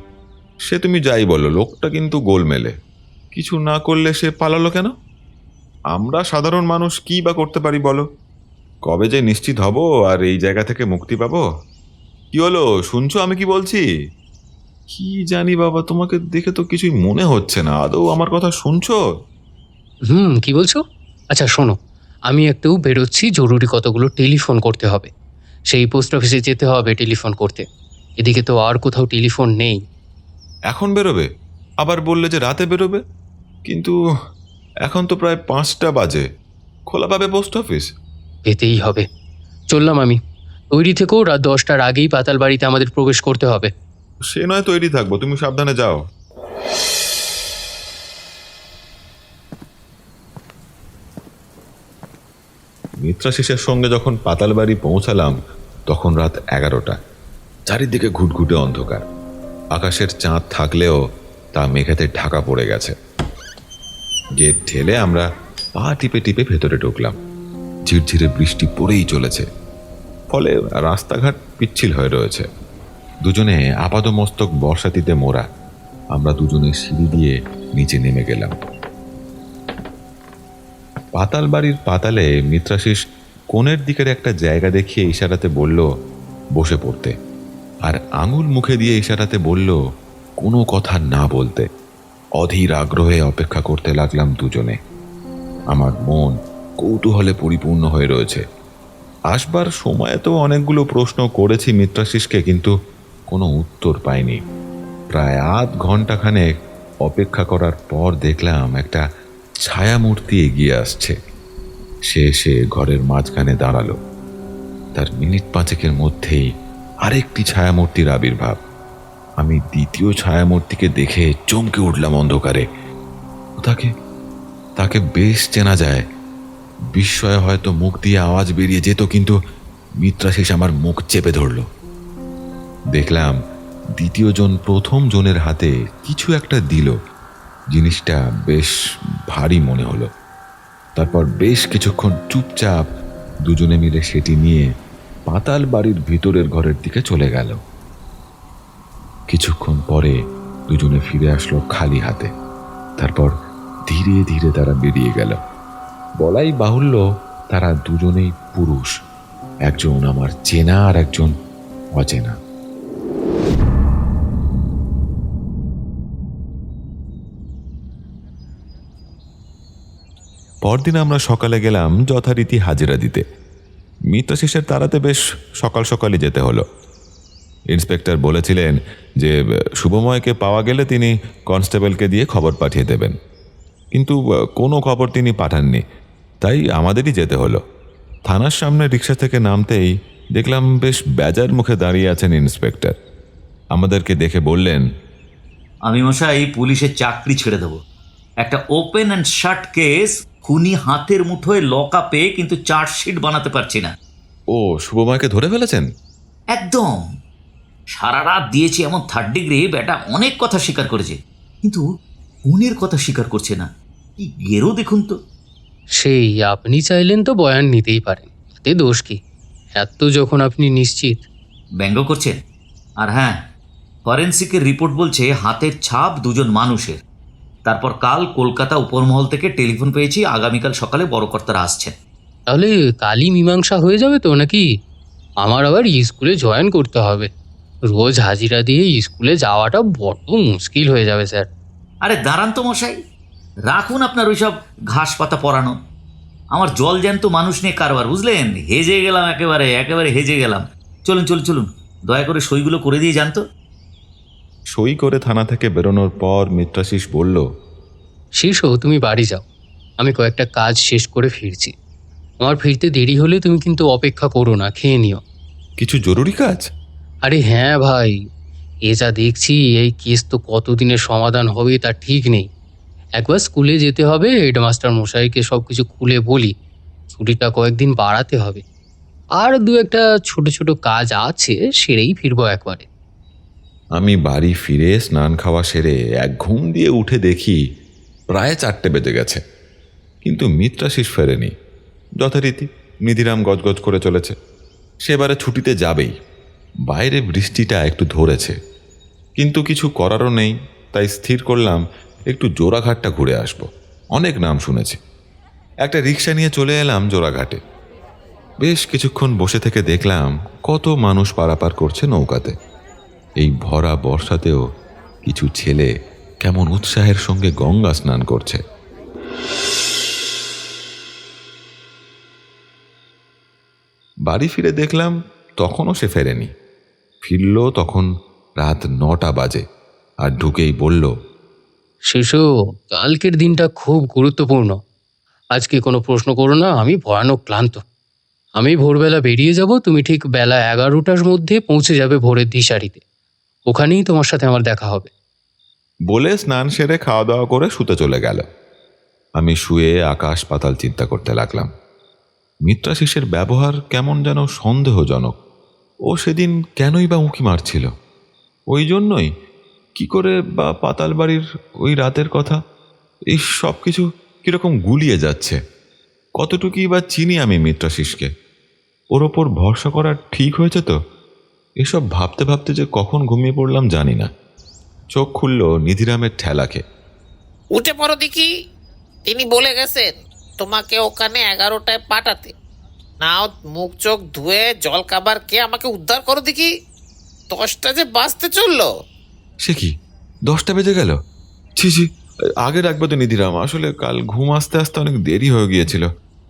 সে তুমি যাই বলো, লোকটা কিন্তু গোলমেলে। কিছু না করলে সে পালালো কেন? আমরা সাধারণ মানুষ কি বা করতে পারি বলো? কবে যে নিশ্চিত হব আর এই জায়গা থেকে মুক্তি পাবো? কি হলো, শুনছো আমি কি বলছি? কি জানি বাবা, তোমাকে দেখে তো কিছুই মনে হচ্ছে না। আদৌ আমার কথা শুনছো? কি বলছো? আচ্ছা শোনো, আমি একটু বেরোচ্ছি, জরুরি কতগুলো টেলিফোন করতে হবে। সেই পোস্ট অফিসে যেতে হবে টেলিফোন করতে। এদিকে তো আর কোথাও টেলিফোন নেই। এখন বেরোবে? আবার বললে যে রাতে বেরোবে, কিন্তু এখন তো প্রায় 5টা বাজে। খোলা পাবে পোস্ট অফিস? পেতেই হবে। চললাম আমি। তৈরি থেকেও রাত 10টার আগেই পাতাল বাড়িতে আমাদের প্রবেশ করতে হবে। সে নয়, তৈরি থাকবো, তুমি সাবধানে যাও। মিত্রাশিসের সঙ্গে যখন পাতালবাড়ি পৌঁছালাম তখন রাত 11টা। চারিদিকে ঘুটঘুটে অন্ধকার। আকাশের চাঁদ থাকলেও তা মেঘেতে ঢাকা পড়ে গেছে। গেট ঠেলে আমরা পা টিপে টিপে ভেতরে ঢুকলাম। ঝিরঝিরে বৃষ্টি পড়েই চলেছে, ফলে রাস্তাঘাট পিচ্ছিল হয়ে রয়েছে। দুজনে আপাদমস্তক বর্ষাতিতে মোড়া। আমরা দুজনে সিঁড়ি দিয়ে নিচে নেমে গেলাম। পাতাল বাড়ির পাতালে মিত্রাশিস কোণের দিকের একটা জায়গা দেখিয়ে ইশারাতে বলল বসে পড়তে, আর আঙুল মুখে দিয়ে ইশারাতে বলল কোনো কথা না বলতে। অধীর আগ্রহে অপেক্ষা করতে লাগলাম দুজনে। আমার মন কৌতূহলে পরিপূর্ণ হয়ে রয়েছে। আসবার সময়ে তো অনেকগুলো প্রশ্ন করেছি মিত্রাশিসকে, কিন্তু কোনো উত্তর পাইনি। প্রায় আধ ঘন্টাখানেক অপেক্ষা করার পর দেখলাম একটা ছায়ামূর্তি এগিয়ে আসছে। সে এসে ঘরের মাঝখানে দাঁড়ালো। তার মিনিট 5 মধ্যেই আরেকটি ছায়ামূর্তির আবির্ভাব। আমি দ্বিতীয় ছায়ামূর্তিকে দেখে চমকে উঠলাম অন্ধকারে। তাকে বেশ চেনা যায়। বিস্ময়ে হয়তো মুখ দিয়ে আওয়াজ বেরিয়ে যেত, কিন্তু মিত্রাশিস আমার মুখ চেপে ধরল। দেখলাম দ্বিতীয় জন প্রথম জনের হাতে কিছু একটা দিল। জিনিসটা বেশ ভারী মনে হলো। তারপর বেশ কিছুক্ষণ চুপচাপ দুজনে মিলে সেটি নিয়ে পাতাল বাড়ির ভিতরের ঘরের দিকে চলে গেল। কিছুক্ষণ পরে দুজনে ফিরে আসলো খালি হাতে। তারপর ধীরে ধীরে তারা বেরিয়ে গেল। বলাই বাহুল্য তারা দুজনেই পুরুষ, একজন আমার চেনা আর একজন অচেনা। পরদিন আমরা সকালে গেলাম যথারীতি হাজিরা দিতে। মিত্রাশিসের তাড়াতে বেশ সকাল সকালই যেতে হলো। ইন্সপেক্টর বলেছিলেন যে শুভময়কে পাওয়া গেলে তিনি কনস্টেবলকে দিয়ে খবর পাঠিয়ে দেবেন, কিন্তু কোনো খবর তিনি পাঠাননি। তাই আমাদেরই যেতে হলো। থানার সামনে রিক্সা থেকে নামতেই দেখলাম বেশ বেজার মুখে দাঁড়িয়ে আছেন ইন্সপেক্টর। আমাদেরকে দেখে বললেন, আমি মশাই পুলিশের চাকরি ছেড়ে দেবো। একটা ওপেন অ্যান্ড শাট কেস, খুনি হাতের মুঠোয় লকআপে, কিন্তু চার্জশিট বানাতে পারছি না। ও শুভময়কে ধরে ফেলেছেন? একদম। সারা রাত দিয়েছি এমন 3rd ডিগ্রি, বেটা অনেক কথা স্বীকার করেছে, কিন্তু খুনের কথা স্বীকার করছে না। কি গেরো দেখুন তো। সেই আপনি চাইলেন তো বয়ান নিতেই পারেন, এতে দোষ কি? এত যখন আপনি নিশ্চিত। ব্যঙ্গ করছেন? আর হ্যাঁ, ফরেন্সিকের রিপোর্ট বলছে হাতের ছাপ 2জন মানুষের। তারপর কাল কলকাতা উপরমহল থেকে টেলিফোন পেয়েছি আগামীকাল সকালে বড় কর্তারা আসছেন। তাহলে কালই মীমাংসা হয়ে যাবে তো নাকি? আমার আবার স্কুলে জয়েন করতে হবে। রোজ হাজিরা দিয়ে স্কুলে যাওয়াটা বড্ড মুশকিল হয়ে যাবে স্যার। আরে দাঁড়ান তো মশাই, রাখুন আপনার ওইসব ঘাস পাতা পরানো। আমার জল জ্যান্ত মানুষ নিয়ে কারবার, বুঝলেন? হেজে গেলাম, একেবারে হেজে গেলাম। চলুন চলুন চলুন, দয়া করে সইগুলো করে দিয়ে যান তো। সই করে থানা থেকে বেরোনোর পর মিত্রাশিস বলল, শেষ হো, তুমি বাড়ি যাও। আমি কয়েকটা কাজ শেষ করে ফিরছি। আমার ফিরতে দেরি হলে তুমি কিন্তু অপেক্ষা করো না, খেয়ে নিও। কিছু জরুরি কাজ? আরে হ্যাঁ ভাই, এ যা দেখছি এই কেস তো কতদিনের সমাধান হবে তা ঠিক নেই। একবার স্কুলে যেতে হবে, হেডমাস্টার মশাইকে সব কিছু খুলে বলি। ছুটিটা কয়েকদিন বাড়াতে হবে। আর 2-একটা ছোট ছোট কাজ আছে, সেরেই ফিরবো একবারে। আমি বাড়ি ফিরে স্নান খাওয়া সেরে এক ঘুম দিয়ে উঠে দেখি প্রায় 4টে বেজে গেছে, কিন্তু মিত্রাশিস ফেরেনি। যথারীতি নিধিরাম গজগজ করে চলেছে। সেবারে ছুটিতে যাবেই। বাইরে বৃষ্টিটা একটু ধরেছে। কিন্তু কিছু করারও নেই, তাই স্থির করলাম একটু জোড়াঘাটটা ঘুরে আসব। অনেক নাম শুনেছি। একটা রিক্সা নিয়ে চলে এলাম জোড়াঘাটে। বেশ কিছুক্ষণ বসে থেকে দেখলাম কত মানুষ পারাপার করছে নৌকাতে। এই ভরা বর্ষাতেও কিছু ছেলে কেমন উৎসাহের সঙ্গে গঙ্গা স্নান করছে। বাড়ি ফিরে দেখলাম তখনও সে ফেরেনি। ফিরল তখন রাত 9টা বাজে, আর ঢুকেই বলল, শিশু, কালকের দিনটা খুব গুরুত্বপূর্ণ। আজকে কোনো প্রশ্ন করো না, আমি ভয়ানক ক্লান্ত। আমি ভোরবেলা বেরিয়ে যাব, তুমি ঠিক বেলা 11টার মধ্যে পৌঁছে যাবে ভোরের দিশারিতে। ওখানেই তোমার সাথে আমার দেখা হবে। বলে স্নান সেরে খাওয়া দাওয়া করে শুতে চলে গেল। আমি শুয়ে আকাশ পাতাল চিন্তা করতে লাগলাম। মিত্রাশিসের ব্যবহার কেমন যেন সন্দেহজনক। ও সেদিন কেনই বা উঁকি মারছিল? ওই জন্যই কি করে বা পাতাল বাড়ির ওই রাতের কথা, এই সব কিছু কীরকম গুলিয়ে যাচ্ছে। কতটুকুই বা চিনি আমি মিত্রাশিসকে? ওর ওপর ভরসা করা ঠিক হয়েছে তো? এসব ভাবতে ভাবতে যে কখন ঘুমিয়ে পড়লাম জানি না। চোখ খুলল নিধিরামের ঠেলাকে। উঠে পড়ো দেখি, তিনি বলে গেছেন তোমাকে ওখানে 11টায় পাঠাতে। নাও মুখ চোখ ধুয়ে জল খাবার খেয়ে আমাকে উদ্ধার করো দেখি। 10টা যে বাজতে চললো। সে কি, 10টা বেজে গেল? ছি ছি, আগে রাখবে তো নিধিরাম। আসলে কাল ঘুম আসতে আসতে অনেক দেরি হয়ে গিয়েছিল।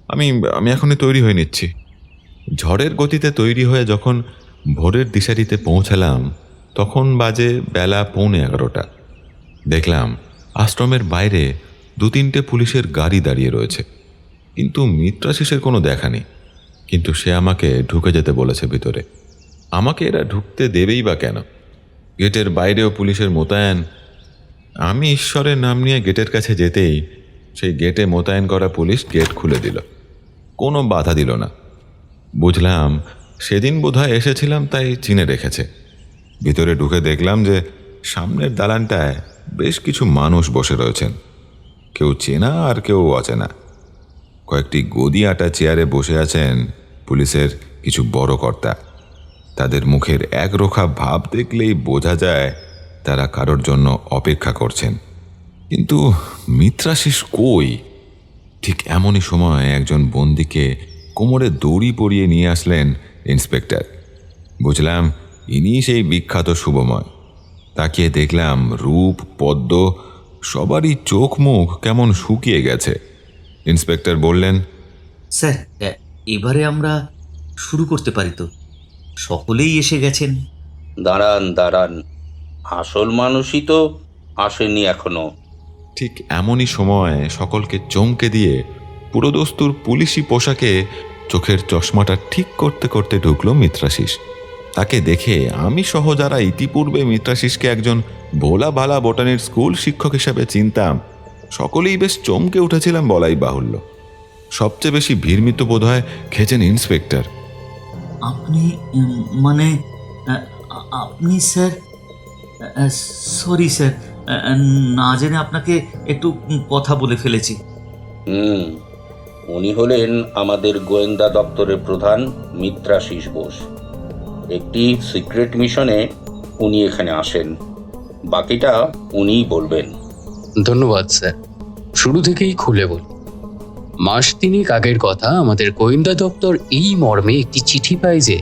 আমি আমি এখনই তৈরি হয়ে নিচ্ছি। ঝড়ের গতিতে তৈরি হয়ে যখন ভোরের দিশারিতে পৌঁছালাম তখন বাজে বেলা 11:15। দেখলাম আশ্রমের বাইরে 2-3টে পুলিশের গাড়ি দাঁড়িয়ে রয়েছে, কিন্তু মিত্রাশিসের কোনো দেখা নেই। কিন্তু সে আমাকে ঢুকে যেতে বলেছে ভিতরে। আমাকে এরা ঢুকতে দেবেই বা কেন? গেটের বাইরেও পুলিশের মোতায়েন। আমি ঈশ্বরের নাম নিয়ে গেটের কাছে যেতেই সেই গেটে মোতায়েন করা পুলিশ গেট খুলে দিল, কোনো বাধা দিল না। বুঝলাম সেদিন বোধহয় এসেছিলাম তাই চিনে রেখেছে। ভিতরে ঢুকে দেখলাম যে সামনের দালানটায় বেশ কিছু মানুষ বসে রয়েছেন, কেউ চেনা আর কেউ অচেনা। কয়েকটি গদি আটা চেয়ারে বসে আছেন পুলিশের কিছু বড় কর্তা। তাদের মুখের একরোখা ভাব দেখলেই বোঝা যায় তারা কারোর জন্য অপেক্ষা করছেন। কিন্তু মিত্রাশিস কই? ঠিক এমনই সময় একজন বন্দীকে কোমরে দড়ি পরিয়ে নিয়ে আসলেন ইন্সপেক্টর। বুঝলাম ইনি সেই বিখ্যাত শুভময়। তাকিয়ে দেখলাম রূপ পদ্ম সবারই চোখ মুখ কেমন শুকিয়ে গেছে। ইন্সপেক্টর বললেন, স্যার, এবারে আমরা শুরু করতে পারি তো? সকলেই এসে গেছেন। দাঁড়ান দাঁড়ান, আসল মানুষই তো আসেনি এখনো। ঠিক এমনই সময় সকলকে চমকে দিয়ে পুরোদস্তুর পুলিশি পোশাকে চোখের চশমাটা ঠিক করতে করতে ঢুকলো মিত্রাশিস। তাকে দেখে আমি সহ যারা ইতিপূর্বে মিত্রাশিসকে একজন ভোলা ভালা বোটানির স্কুল শিক্ষক হিসাবে চিনতাম, সকলেই বেশ চমকে উঠেছিলাম বলাই বাহুল্য। সবচেয়ে বেশি ভিড়মিত বোধ হয় খেয়েছেন ইন্সপেক্টর। আপনি মানে আপনি স্যার? সরি স্যার, না জেনে আপনাকে একটু কথা বলে ফেলেছি। উনি হলেন আমাদের গোয়েন্দা দপ্তরের প্রধান মিত্রাশিস বোস। একটি সিক্রেট মিশনে উনি এখানে আসেন, বাকিটা উনিই বলবেন। ধন্যবাদ স্যার। শুরু থেকেই খুলে বল। মাস তিনেক আগের কথা, আমাদের গোয়েন্দা দপ্তর এই মর্মে একটি চিঠি পায় যে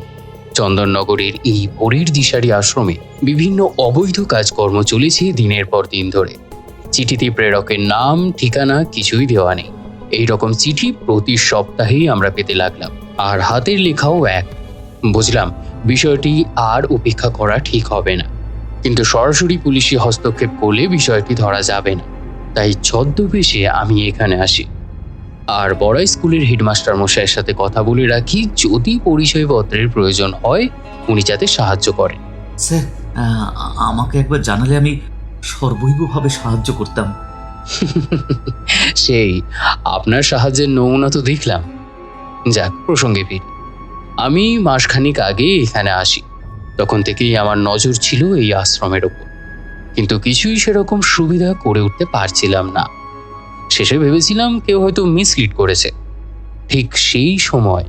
চন্দননগরের এই ভোরের দিশারি আশ্রমে বিভিন্ন অবৈধ কাজকর্ম চলেছে দিনের পর দিন ধরে। চিঠিতে প্রেরকের নাম ঠিকানা কিছুই দেওয়া নেই। এই রকম চিঠি প্রতি সপ্তাহেই আমরা পেতে লাগলাম, আর হাতের লেখাও এক। বুঝলাম বিষয়টি আর উপেক্ষা করা ঠিক হবে না, কিন্তু সরাসরি পুলিশি হস্তক্ষেপ করলে বিষয়টি ধরা যাবে না। তাই ছদ্মবেশে আমি এখানে আসি, আর বড়াই স্কুলের হেডমাস্টার মশাইয়ের সাথে কথা বলে রাখি, যদি পরিচয়পত্রের প্রয়োজন হয় উনি যাতে সাহায্য করেন। স্যার, আমাকে একবার জানালে আমি সর্বৈবভাবে সাহায্য করতাম। সেই আপনার সাহায্যের নমুনা তো দেখলাম। যাক, প্রসঙ্গে ফিরি। আমি মাসখানিক আগে এখানে আসি, তখন থেকেই আমার নজর ছিল এই আশ্রমের ওপর, কিন্তু কিছুই সেরকম সুবিধা করে উঠতে পারছিলাম না। শেষে ভেবেছিলাম কেউ হয়তো মিসলিড করেছে। ঠিক সেই সময়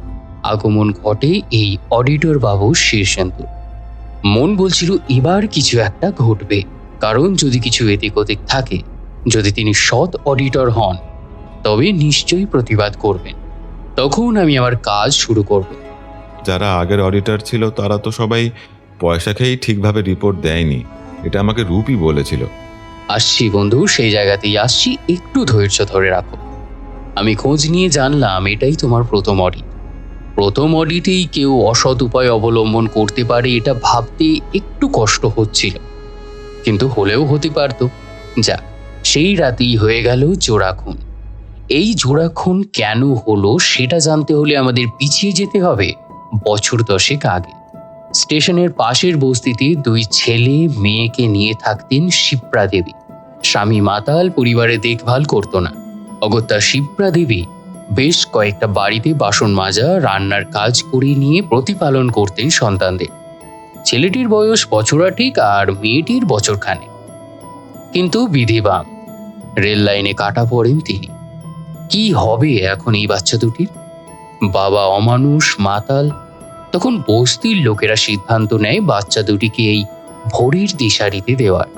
আগমন ঘটে এই অডিটর বাবু শীর্ষেন্দু। মন বলছিল এবার কিছু একটা ঘটবে, কারণ যদি কিছু এদিক ওদিক থাকে, যদি তিনি সৎ অডিটর হন, তবে নিশ্চয়ই প্রতিবাদ করবেন। তখন আমি আমার কাজ শুরু করব। যারা আগের অডিটর ছিল তারা তো সবাই পয়সা খেয়েই ঠিকভাবে রিপোর্ট দেয়নি, এটা আমাকে রূপই বলেছিল। আসছি বন্ধু, সেই জায়গাতেই আসছি, একটু ধৈর্য ধরে রাখো। আমি খোঁজ নিয়ে জানলাম এটাই তোমার প্রথম অডিট। প্রথম অডিটেই কেউ অসৎ উপায় অবলম্বন করতে পারে এটা ভাবতে একটু কষ্ট হচ্ছিল, কিন্তু হলেও হতে পারত। যা, সেই রাতেই হয়ে গেল জোড়া খুন। এই জোড়া খুন কেন হলো সেটা জানতে হলে আমাদের পিছিয়ে যেতে হবে বছর 10 আগে। স্টেশনের পাশের বস্তিতে 2 ছেলে মেয়েকে নিয়ে থাকতেন শিপ্রা দেবী। স্বামী মাতাল, পরিবারে দেখভাল করতো না। অগত্যা শিপ্রা দেবী বেশ কয়েকটা বাড়িতে বাসন মাজা, রান্নার কাজ করে নিয়ে প্রতিপালন করতেন সন্তানদের। ছেলেটির বয়স বছরাটিক আর মেয়েটির বছরখানে। কিন্তু বিধিবাম, রেল লাইনে কাটা পড়েন তিনি। কি হবে এখন এই বাচ্চা দুটির? বাবা অমানুষ, মাতাল। তখন বস্তির লোকেরা সিদ্ধান্ত নেয় বাচ্চা দুটিকে এই ভোরের দিশারিতে দেওয়ার।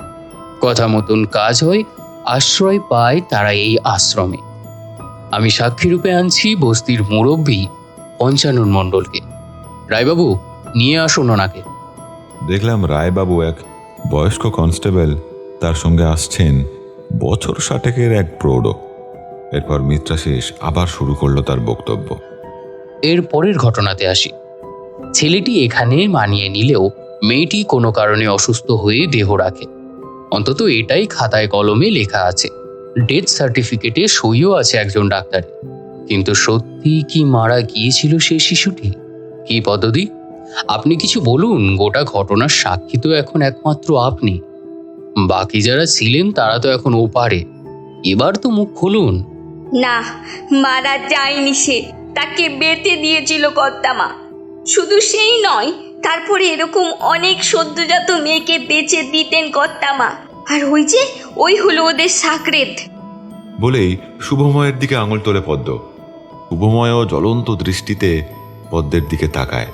কথা মতন কাজ হয়, আশ্রয় পায় তারা এই আশ্রমে। আমি সাক্ষী রূপে আনছি বস্তির মুরব্বী পঞ্চানন মণ্ডলকে। রায়বাবু, নিয়ে আসুন ওনাকে। দেখলাম রায়বাবু এক বয়স্ক কনস্টেবল, তার সঙ্গে আসছেন বছর 60 এক প্রৌঢ়। এরপর মিত্রাশিস আবার শুরু করলো তার বক্তব্য। এর পরের ঘটনাতে আসি। ছেলেটি এখানে মানিয়ে নিলেও মেয়েটি কোনো কারণে অসুস্থ হয়ে দেহ রাখে। অন্তত এটাই খাতায় কলমে লেখা আছে, ডেথ সার্টিফিকেটে সইও আছে একজন ডাক্তারের। কিন্তু সত্যি কি মারা গিয়েছিল সেই শিশুটি? কি পদ্ধতি? আপনি কিছু বলুন, গোটা ঘটনার সাক্ষী তো এখন একমাত্র আপনি। বাকি যারা ছিলেন তারা তো এখন ওপারে, এবার তো মুখ খুলুন। না, মারা যায়নি সে, তাকে বেঁধে দিয়েছিল কর্তামা। শুধু সেই নয়, তারপরে এরকম অনেক সদ্যজাত মেয়েকে বেঁচে দিতেন কর্তামা। আর ওই হলো ওদের সাকরেদ। বলেই শুভময়ের দিকে আঙুল তোলে পদ্ম। শুভময়ও জ্বলন্ত দৃষ্টিতে পদ্মের দিকে তাকায়।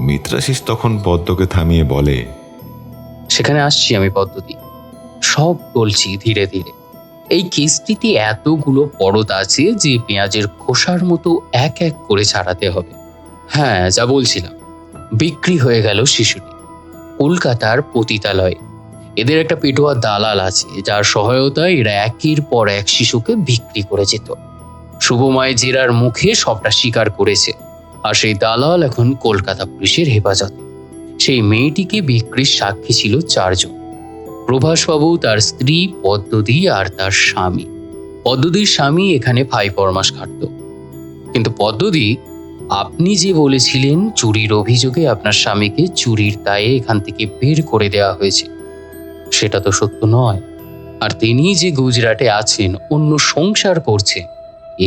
মিত্রাশিস তখন পদ্মকে থামিয়ে বলে, সেখানে আসছি আমি পদ্ধতি, সব বলছি ধীরে ধীরে। এই কেসটিতে এতগুলো পরত আছে যে পেঁয়াজের খোসার মতো এক এক করে ছাড়াতে হবে। হ্যাঁ, যা বলছিলাম, বিক্রি হয়ে গেল শিশুটি কলকাতার পতিতালয়ে। এদের একটা পেটোয়া দালাল আছে, যার সহায়তায় এরা একের পর এক শিশুকে বিক্রি করে যেত। শুভময় জেরার মুখে সবটা স্বীকার করেছে, আর সেই দালাল এখন কলকাতা পুলিশের হেফাজতে। সেই মেয়েটিকে বিক্রির সাক্ষী ছিল 4 জন: প্রভাসবাবু, তার স্ত্রী পদ্মদি আর তার স্বামী। পদ্মদির স্বামী এখানে 5 মাস খাটত। কিন্তু পদ্মদি, আপনি যে বলেছিলেন চুরির অভিযোগে আপনার স্বামীকে চুরির দায়ে এখান থেকে বের করে দেওয়া হয়েছে, সেটা তো সত্য নয়। আর তিনি যে গুজরাটে আছেন, অন্য সংসার করছেন,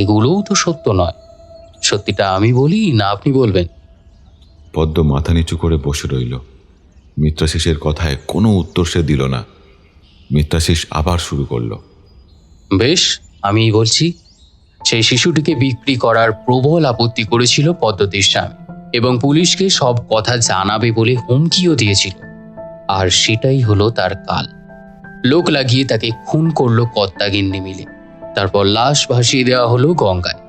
এগুলোও তো সত্য নয়। সত্যিটা আমি বলি না আপনি বলবেন? পদ্ম মাথা নিচু করে বসে রইল। মিত্রাশিসের কথায় কোনো উত্তর সে দিল না। মিত্রাশিস আবার শুরু করল, বেশ, আমি বলছি। সেই শিশুটিকে বিক্রি করার প্রবল আপত্তি করেছিল পদ্মতির স্বামী, এবং পুলিশকে সব কথা জানাবে বলে হুমকিও দিয়েছিল। আর সেটাই হলো তার কাল। লোক লাগিয়ে তাকে খুন করলো কর্তাগিন্নি মিলে। তারপর লাশ ভাসিয়ে দেওয়া হলো গঙ্গায়।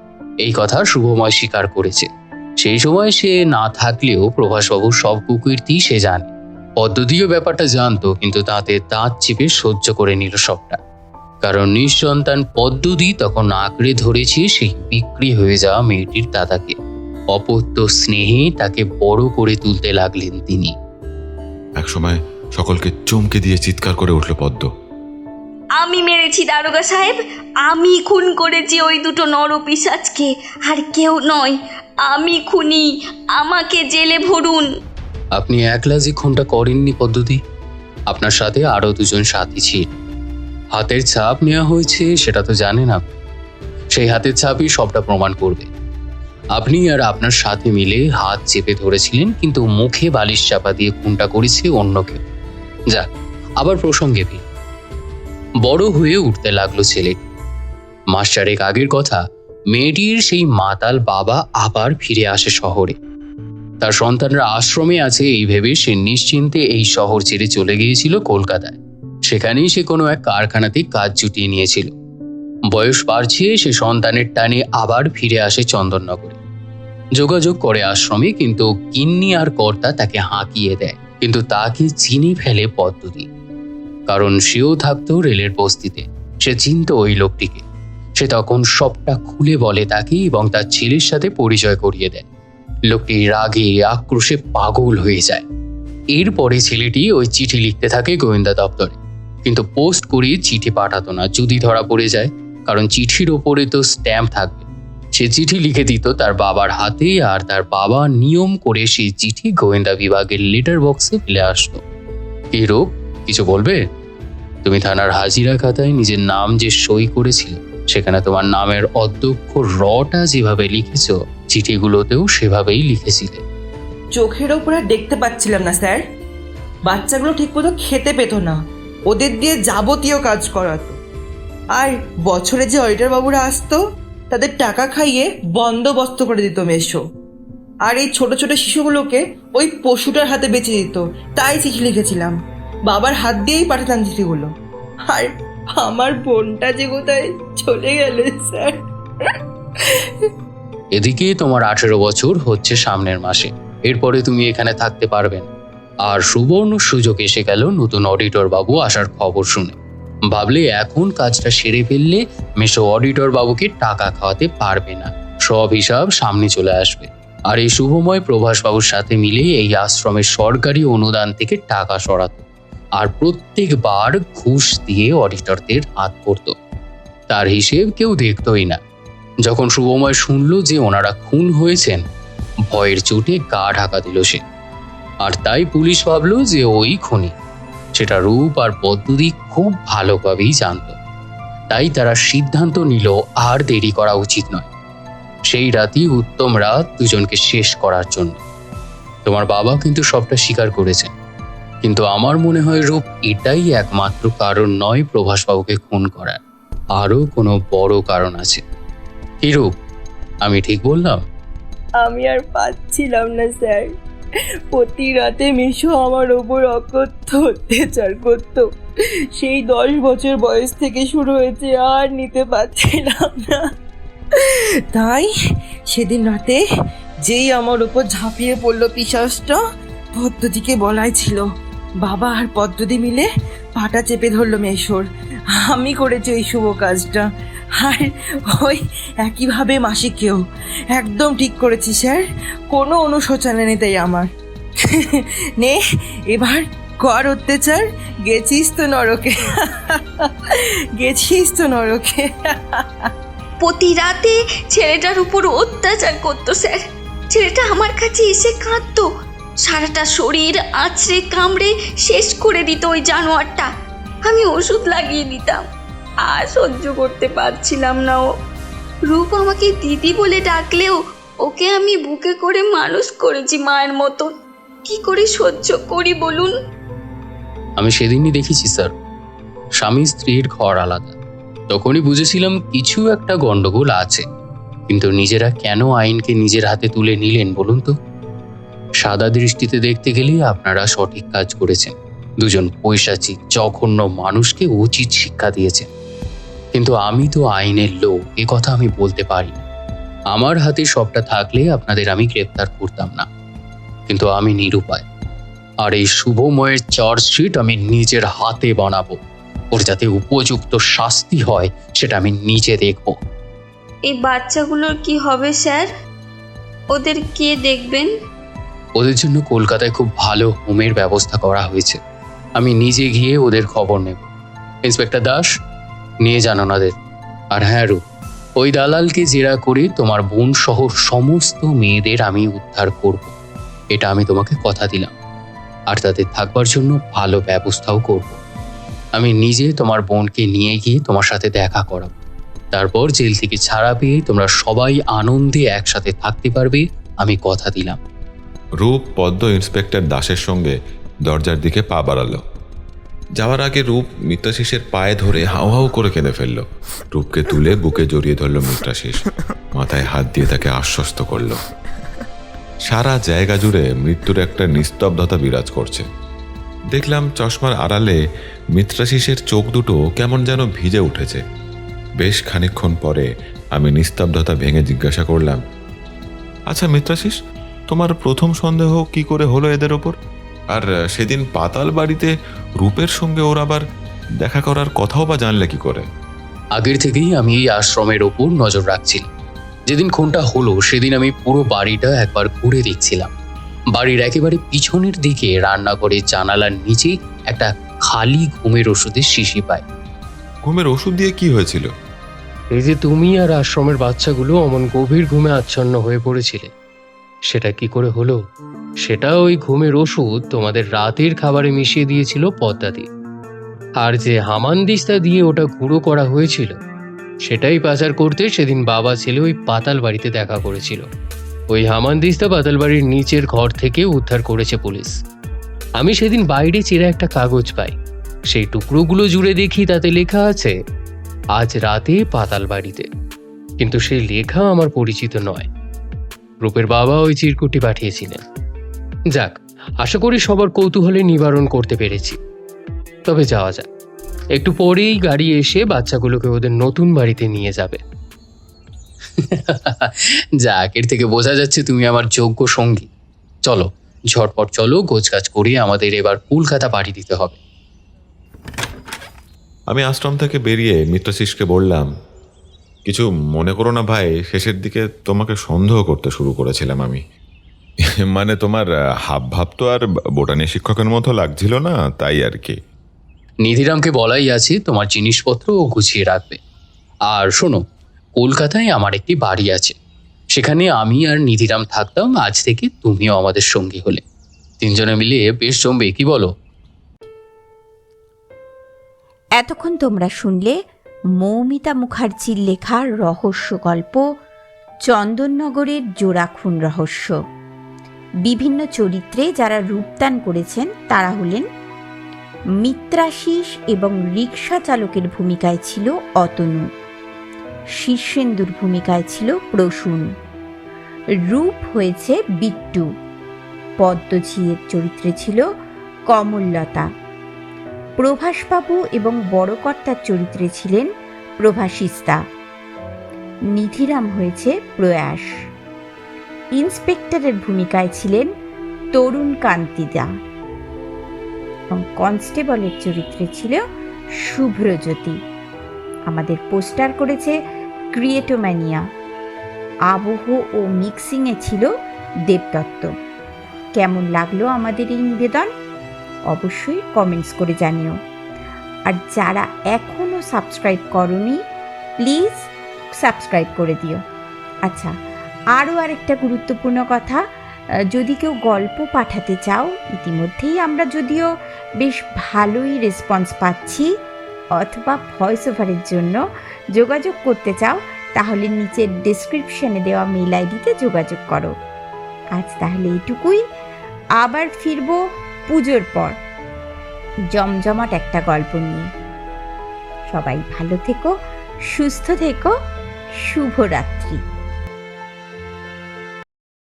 এই কথা শুভময় স্বীকার করেছে। সেই সময় সে না থাকলেও প্রভাসবাবুর সব কুকীর্তি সে জানে। পদ্ধতিও ব্যাপারটা জানতো, কিন্তু তাতে দাঁত চিপে সহ্য করে নিল সবটা। কারণ নিঃসন্তান পদ্মদি তখন আঁকড়ে ধরেছে সেই বিক্রি হয়ে যাওয়া মেয়েটির দাদাকে। অপত্য স্নেহে তাকে বড় করে তুলতে লাগলেন তিনি। একসময় সকলকে চমকে দিয়ে চিৎকার করে উঠল পদ্ম, আমি মেরেছি দারোগা সাহেব, আমি খুন করেছি ওই দুটো নরপিশাচকে, আর কেউ নয়। আমি খুনি, আমাকে জেলে ভরুন। আপনি একলা যে খুনটা করেননি পদ্ধতি, আপনার সাথে আরো 2 জন সাথী ছিল। হাতের ছাপ নেওয়া হয়েছে সেটা তো জানেন আপনি। সেই হাতের ছাপই সবটা প্রমাণ করবে। আপনি আর আপনার সাথে মিলে হাত চেপে ধরেছিলেন, কিন্তু মুখে বালিশ চাপা দিয়ে খুনটা করেছে অন্য কেউ। যাক, আবার প্রসঙ্গে ফিরে। বড় হয়ে উঠতে লাগলো ছেলেটি। 1 মাস আগের কথা, মেয়েটির সেই মাতাল বাবা আবার ফিরে আসে শহরে। তার সন্তানরা আশ্রমে আছে এই ভেবে সে নিশ্চিন্তে এই শহর ছেড়ে চলে গিয়েছিল কলকাতায়। সেখানেই সে কোনো এক কারখানাতে কাজ জুটিয়ে নিয়েছিল। বয়স বাড়ছে, সে সন্তানের টানে আবার ফিরে আসে চন্দননগরে। যোগাযোগ করে আশ্রমে, কিন্তু গিন্নি আর কর্তা তাকে হাঁকিয়ে দেয়। কিন্তু তাকে চিনি ফেলে পদ্ধতি, কারণ সেও থাকতো রেলের বস্তিতে। সে চিনত ওই লোকটিকে। সে তখন সবটা খুলে বলে তাকে এবং তার ছেলের সাথে পরিচয় করিয়ে দেয়। লোকটি রাগে আক্রোশে পাগল হয়ে যায়। এরপরে ছেলেটি ওই চিঠি লিখতে থাকে গোয়েন্দা দপ্তরে, কিন্তু পোস্ট করে চিঠি পাঠাতো না যদি ধরা পড়ে যায়, কারণ চিঠির ওপরে তো স্ট্যাম্প থাকবে। সে চিঠি লিখে দিত তার বাবার হাতে, আর তার বাবা নিয়ম করে সেই চিঠি গোয়েন্দা বিভাগের লেটার বক্সে ফেলে আসতো। এই রূপ, কিছু বলবে? তুমি থানার হাজিরা খাতায় নিজের নাম যে সই করেছিলে, সেখানে তোমার নামের অধ্যক্ষ রটা যেভাবে লিখেছ, চিঠিগুলোতেও সেভাবেই লিখেছিলে। চোখের ওপর আর দেখতে পাচ্ছিলাম না স্যার। বাচ্চাগুলো ঠিকমতো খেতে পেত না, ওদের দিয়ে যাবতীয় কাজ করাতো। আর বছরে যে অডিটর বাবুরা আসতো, তাদের টাকা খাইয়ে বন্দোবস্ত করে দিত মেশো। আর এই ছোট ছোট শিশুগুলোকে ওই পশুটার হাতে বেঁচে দিত। তাই চিঠি লিখেছিলাম, বাবার হাত দিয়েই পাঠাতাম চিঠিগুলো। আর আমার বোনটা যে কোথায় চলে গেলে স্যার। এদিকে তোমার 18 বছর হচ্ছে সামনের মাসে। এরপরে তুমি এখানে থাকতে পারবে না। আর সুবর্ণ সুযোগ এসে গেল নতুন অডিটর বাবু আসার খবর শুনে। ভাবলে এখন কাজটা সেরে ফেললে মেশো অডিটর বাবুকে টাকা খাওয়াতে পারবে না, সব হিসাব সামনে চলে আসবে। আর এই শুভময় প্রভাস বাবুর সাথে মিলে এই আশ্রমের সরকারি অনুদান থেকে টাকা সরাতো, আর প্রত্যেকবার ঘুষ দিয়ে অডিটরদের হাত পড়ত। তার হিসেব কেউ দেখতই না। যখন শুভময় শুনল যে ওনারা খুন হয়েছেন, ভয়ের চোটে গা ঢাকা দিল সে। আর তাই পুলিশ ভাবল যে ওই খুনি। সেটা রূপ আর পদ্ধতি খুব ভালোভাবেই জানত। তাই তারা সিদ্ধান্ত নিল আর দেরি করা উচিত নয়। সেই রাতই উত্তম রাত দুজনকে শেষ করার জন্য। তোমার বাবা কিন্তু সবটা স্বীকার করেছেন, কিন্তু আমার মনে হয় রূপ এটাই একমাত্র কারণ নয় প্রভাসবাবুকে খুন করার। আরও কোনো বড় কারণ আছে। কি রূপ, আমি ঠিক বললাম? আমি আর পাচ্ছিলাম না স্যার। প্রতি রাতে মিশু আমার ওপর অকথ্য অত্যাচার করত। সেই 10 বছর বয়স থেকে শুরু হয়েছে, আর নিতে পারছিলাম না। তাই সেদিন রাতে যেই আমার উপর ঝাঁপিয়ে পড়লো পিশাচটা, পদ্ধতিকে বলাই ছিল। বাবা আর পদ্ধতি মিলে পাটা চেপে ধরলো মেশোর। আমি করেছি ওই শুভ কাজটা, আর ওই একইভাবে মাসিকেও। একদম ঠিক করেছি স্যার, কোনো অনুশোচনা নেই তাই আমার। নে এবার কর অত্যাচার, গেছিস তো নরকে, গেছিস তো নরকে। প্রতি রাতে ছেলেটার উপর অত্যাচার করতো স্যার। ছেলেটা আমার কাছে এসে কাঁদতো, সারাটা শরীর আঁচড়ে কামড়ে শেষ করে দিত ওই জানোয়ারটা। আমি ওষুধ লাগিয়ে দিতাম, আর সহ্য করতে পারছিলাম না। ও রূপ আমাকে দিদি বলে ডাকলেও ওকে আমি বুকে করে মানুষ করেছি মায়ের মতন। কি করে সহ্য করি বলুন? আমি সেদিনই দেখেছি স্যার, স্বামী স্ত্রীর ঘর আলাদা। তখনই বুঝেছিলাম কিছু একটা গন্ডগোল আছে। কিন্তু নিজেরা কেন আইনকে নিজের হাতে তুলে নিলেন বলুন তো? সাদা দৃষ্টিতে দেখতে গেলে আপনারা সঠিক কাজ করেছেন। দুজন পৈশাচিক জঘন্য মানুষকে উচিত শিক্ষা দিয়েছেন। কিন্তু আমি তো আইনের লোক, এ কথা আমি বলতে পারি না। আমার হাতে সবটা থাকলে আপনাদের আমি গ্রেপ্তার করতাম না। কিন্তু আমি নিরুপায়। আর এই শুভময়ের চার্জশিট আমি নিজের হাতে বানাবো। ওর যাতে উপযুক্ত শাস্তি হয় সেটা আমি নিজে দেখব। এই বাচ্চাগুলোর কি হবে স্যার? ওদের কে দেখবেন? ওদের জন্য কলকাতায় খুব ভালো হোমের ব্যবস্থা করা হয়েছে। আমি নিজে গিয়ে ওদের খবর নেব। ইন্সপেক্টর দাস, নিয়ে যান ওনাদের। আর হ্যাঁ রূপ, ওই দালালকে জেরা করে তোমার বোন সহ সমস্ত মেয়েদের আমি উদ্ধার করব। এটা আমি তোমাকে কথা দিলাম। আর তাদের থাকবার জন্য ভালো ব্যবস্থাও করব। আমি নিজে তোমার বোনকে নিয়ে গিয়ে তোমার সাথে দেখা করাবো। তারপর জেল থেকে ছাড়া পেয়ে তোমরা সবাই আনন্দে একসাথে থাকতে পারবে, আমি কথা দিলাম। রূপ পদ্ম ইন্সপেক্টর দাসের সঙ্গে দরজার দিকে পা বাড়ালো। যাওয়ার আগে রূপ মিত্রাশিসের পায়ে ধরে হাউ হাউ করে কেঁদে ফেলল। রূপকে তুলে বুকে জড়িয়ে ধরল মিত্রাশিস, মাথায় হাত দিয়ে তাকে আশ্বস্ত করল। সারা জায়গা জুড়ে মৃত্যুর একটা নিস্তব্ধতা বিরাজ করছে। দেখলাম চশমার আড়ালে মিত্রাশিসের চোখ দুটো কেমন যেন ভিজে উঠেছে। বেশ খানিকক্ষণ পরে আমি নিস্তব্ধতা ভেঙে জিজ্ঞাসা করলাম, আচ্ছা মিত্রাশিস, তোমার প্রথম সন্দেহ কি করে হলো এদের ওপর? আর সেদিন পাতাল বাড়িতে রূপের সঙ্গে ওর আবার দেখা করার কথাও বা জানলে কি করে? আগের থেকেই আমি এই আশ্রমের ওপর নজর রাখছিলাম। যেদিন খুনটা হলো সেদিন আমি পুরো বাড়িটা একবার ঘুরে দেখছিলাম। বাড়ির একেবারে পিছনের দিকে রান্নাঘরের জানালার নিচেই একটা খালি ঘুমের ওষুধের শিশি পাই। ঘুমের ওষুধ দিয়ে কি হয়েছিল? এই যে তুমি আর আশ্রমের বাচ্চাগুলো অমন গভীর ঘুমে আচ্ছন্ন হয়ে পড়েছিলে, সেটা কি করে হলো? সেটা ওই ঘুমের ওষুধ তোমাদের রাতের খাবারে মিশিয়ে দিয়েছিল পদ্মাদি। আর যে হামানদিস্তা দিয়ে ওটা গুঁড়ো করা হয়েছিল, সেটাই পাচার করতে সেদিন বাবা ছেলে ওই পাতাল বাড়িতে দেখা করেছিল। ওই হামানদিস্তা পাতাল বাড়ির নিচের ঘর থেকে উদ্ধার করেছে পুলিশ। আমি সেদিন বাইরে চেরা একটা কাগজ পাই, সেই টুকরোগুলো জুড়ে দেখি তাতে লেখা আছে আজ রাতে পাতাল বাড়িতে। কিন্তু সেই লেখা আমার পরিচিত নয়। রূপের বাবা ওই চিরকুটটি পাঠিয়েছিলেন। যাক, আশা করি সবার কৌতূহলে নিবারণ করতে পেরেছি। তবে যাওয়া যাক, একটু পরেই গাড়ি এসে বাচ্চাগুলোকে ওদের নতুন বাড়িতে নিয়ে যাবে। যাক, এর থেকে বোঝা যাচ্ছে তুমি আমার যোগ্য সঙ্গী। চলো, ঝটপট চলো, গোছগাছ করে আমাদের এবার কলকাতা পাড়ি দিতে হবে। আমি আশ্রম থেকে বেরিয়ে মিত্রাশিসকে বললাম, কিছু মনে করো না ভাই, শেষের দিকে তোমাকে সন্দেহ করতে শুরু করেছিলাম আমি। মানে তোমার হাব ভাব তো আর বোটানি শিক্ষকের মতো লাগছিল না, তাই আর কি। নিধিরামকে বলাই আছে তোমার জিনিসপত্র ও গুছিয়ে রাখবে। আর শোনো, কলকাতায় আমার একটি বাড়ি আছে, সেখানে আমি আর নিধিরাম থাকতাম। আজ থেকে তুমিও আমাদের সঙ্গী হলে, তিনজনে মিলে বেশ জমবে, কি বলো? এতক্ষণ তোমরা শুনলে মৌমিতা মুখার্জির লেখা রহস্য গল্প চন্দননগরের জোড়া খুন রহস্য। বিভিন্ন চরিত্রে যারা রূপদান করেছেন তারা হলেন মিত্রাশিস এবং রিক্সা চালকের ভূমিকায় ছিল অতনু, শীর্ষেন্দুর ভূমিকায় ছিল প্রসূন, রূপ হয়েছে বিট্টু, পদ্মঝিয়ের চরিত্রে ছিল কমললতা, প্রভাসবাবু এবং বড়কর্তার চরিত্রে ছিলেন প্রভাসিস্তা, নিধিরাম হয়েছে প্রয়াস, ইন্সপেক্টরের ভূমিকায় ছিলেন তরুণ কান্তিদা এবং কনস্টেবলের চরিত্রে ছিল শুভ্রজ্যোতি। আমাদের পোস্টার করেছে ক্রিয়েটোম্যানিয়া, আবহ ও মিক্সিংয়ে ছিল দেবদত্ত। কেমন লাগলো আমাদের এই নিবেদন অবশ্যই কমেন্টস করে জানিও। আর যারা এখনও সাবস্ক্রাইব করোনি প্লিজ সাবস্ক্রাইব করে দিও। আচ্ছা, আরও আরেকটা গুরুত্বপূর্ণ কথা, যদি কেউ গল্প পাঠাতে চাও, ইতিমধ্যেই আমরা যদিও বেশ ভালোই রেসপন্স পাচ্ছি, অথবা ভয়েস ওভারের জন্য যোগাযোগ করতে চাও, তাহলে নিচের ডেসক্রিপশনে দেওয়া মেল আইডিতে যোগাযোগ করো। আজ তাহলে এইটুকুই, আবার ফিরবো পুজোর পর জমজমাট একটা গল্প নিয়ে। সবাই ভালো থেকো, সুস্থ থেকো, শুভরাত্রি।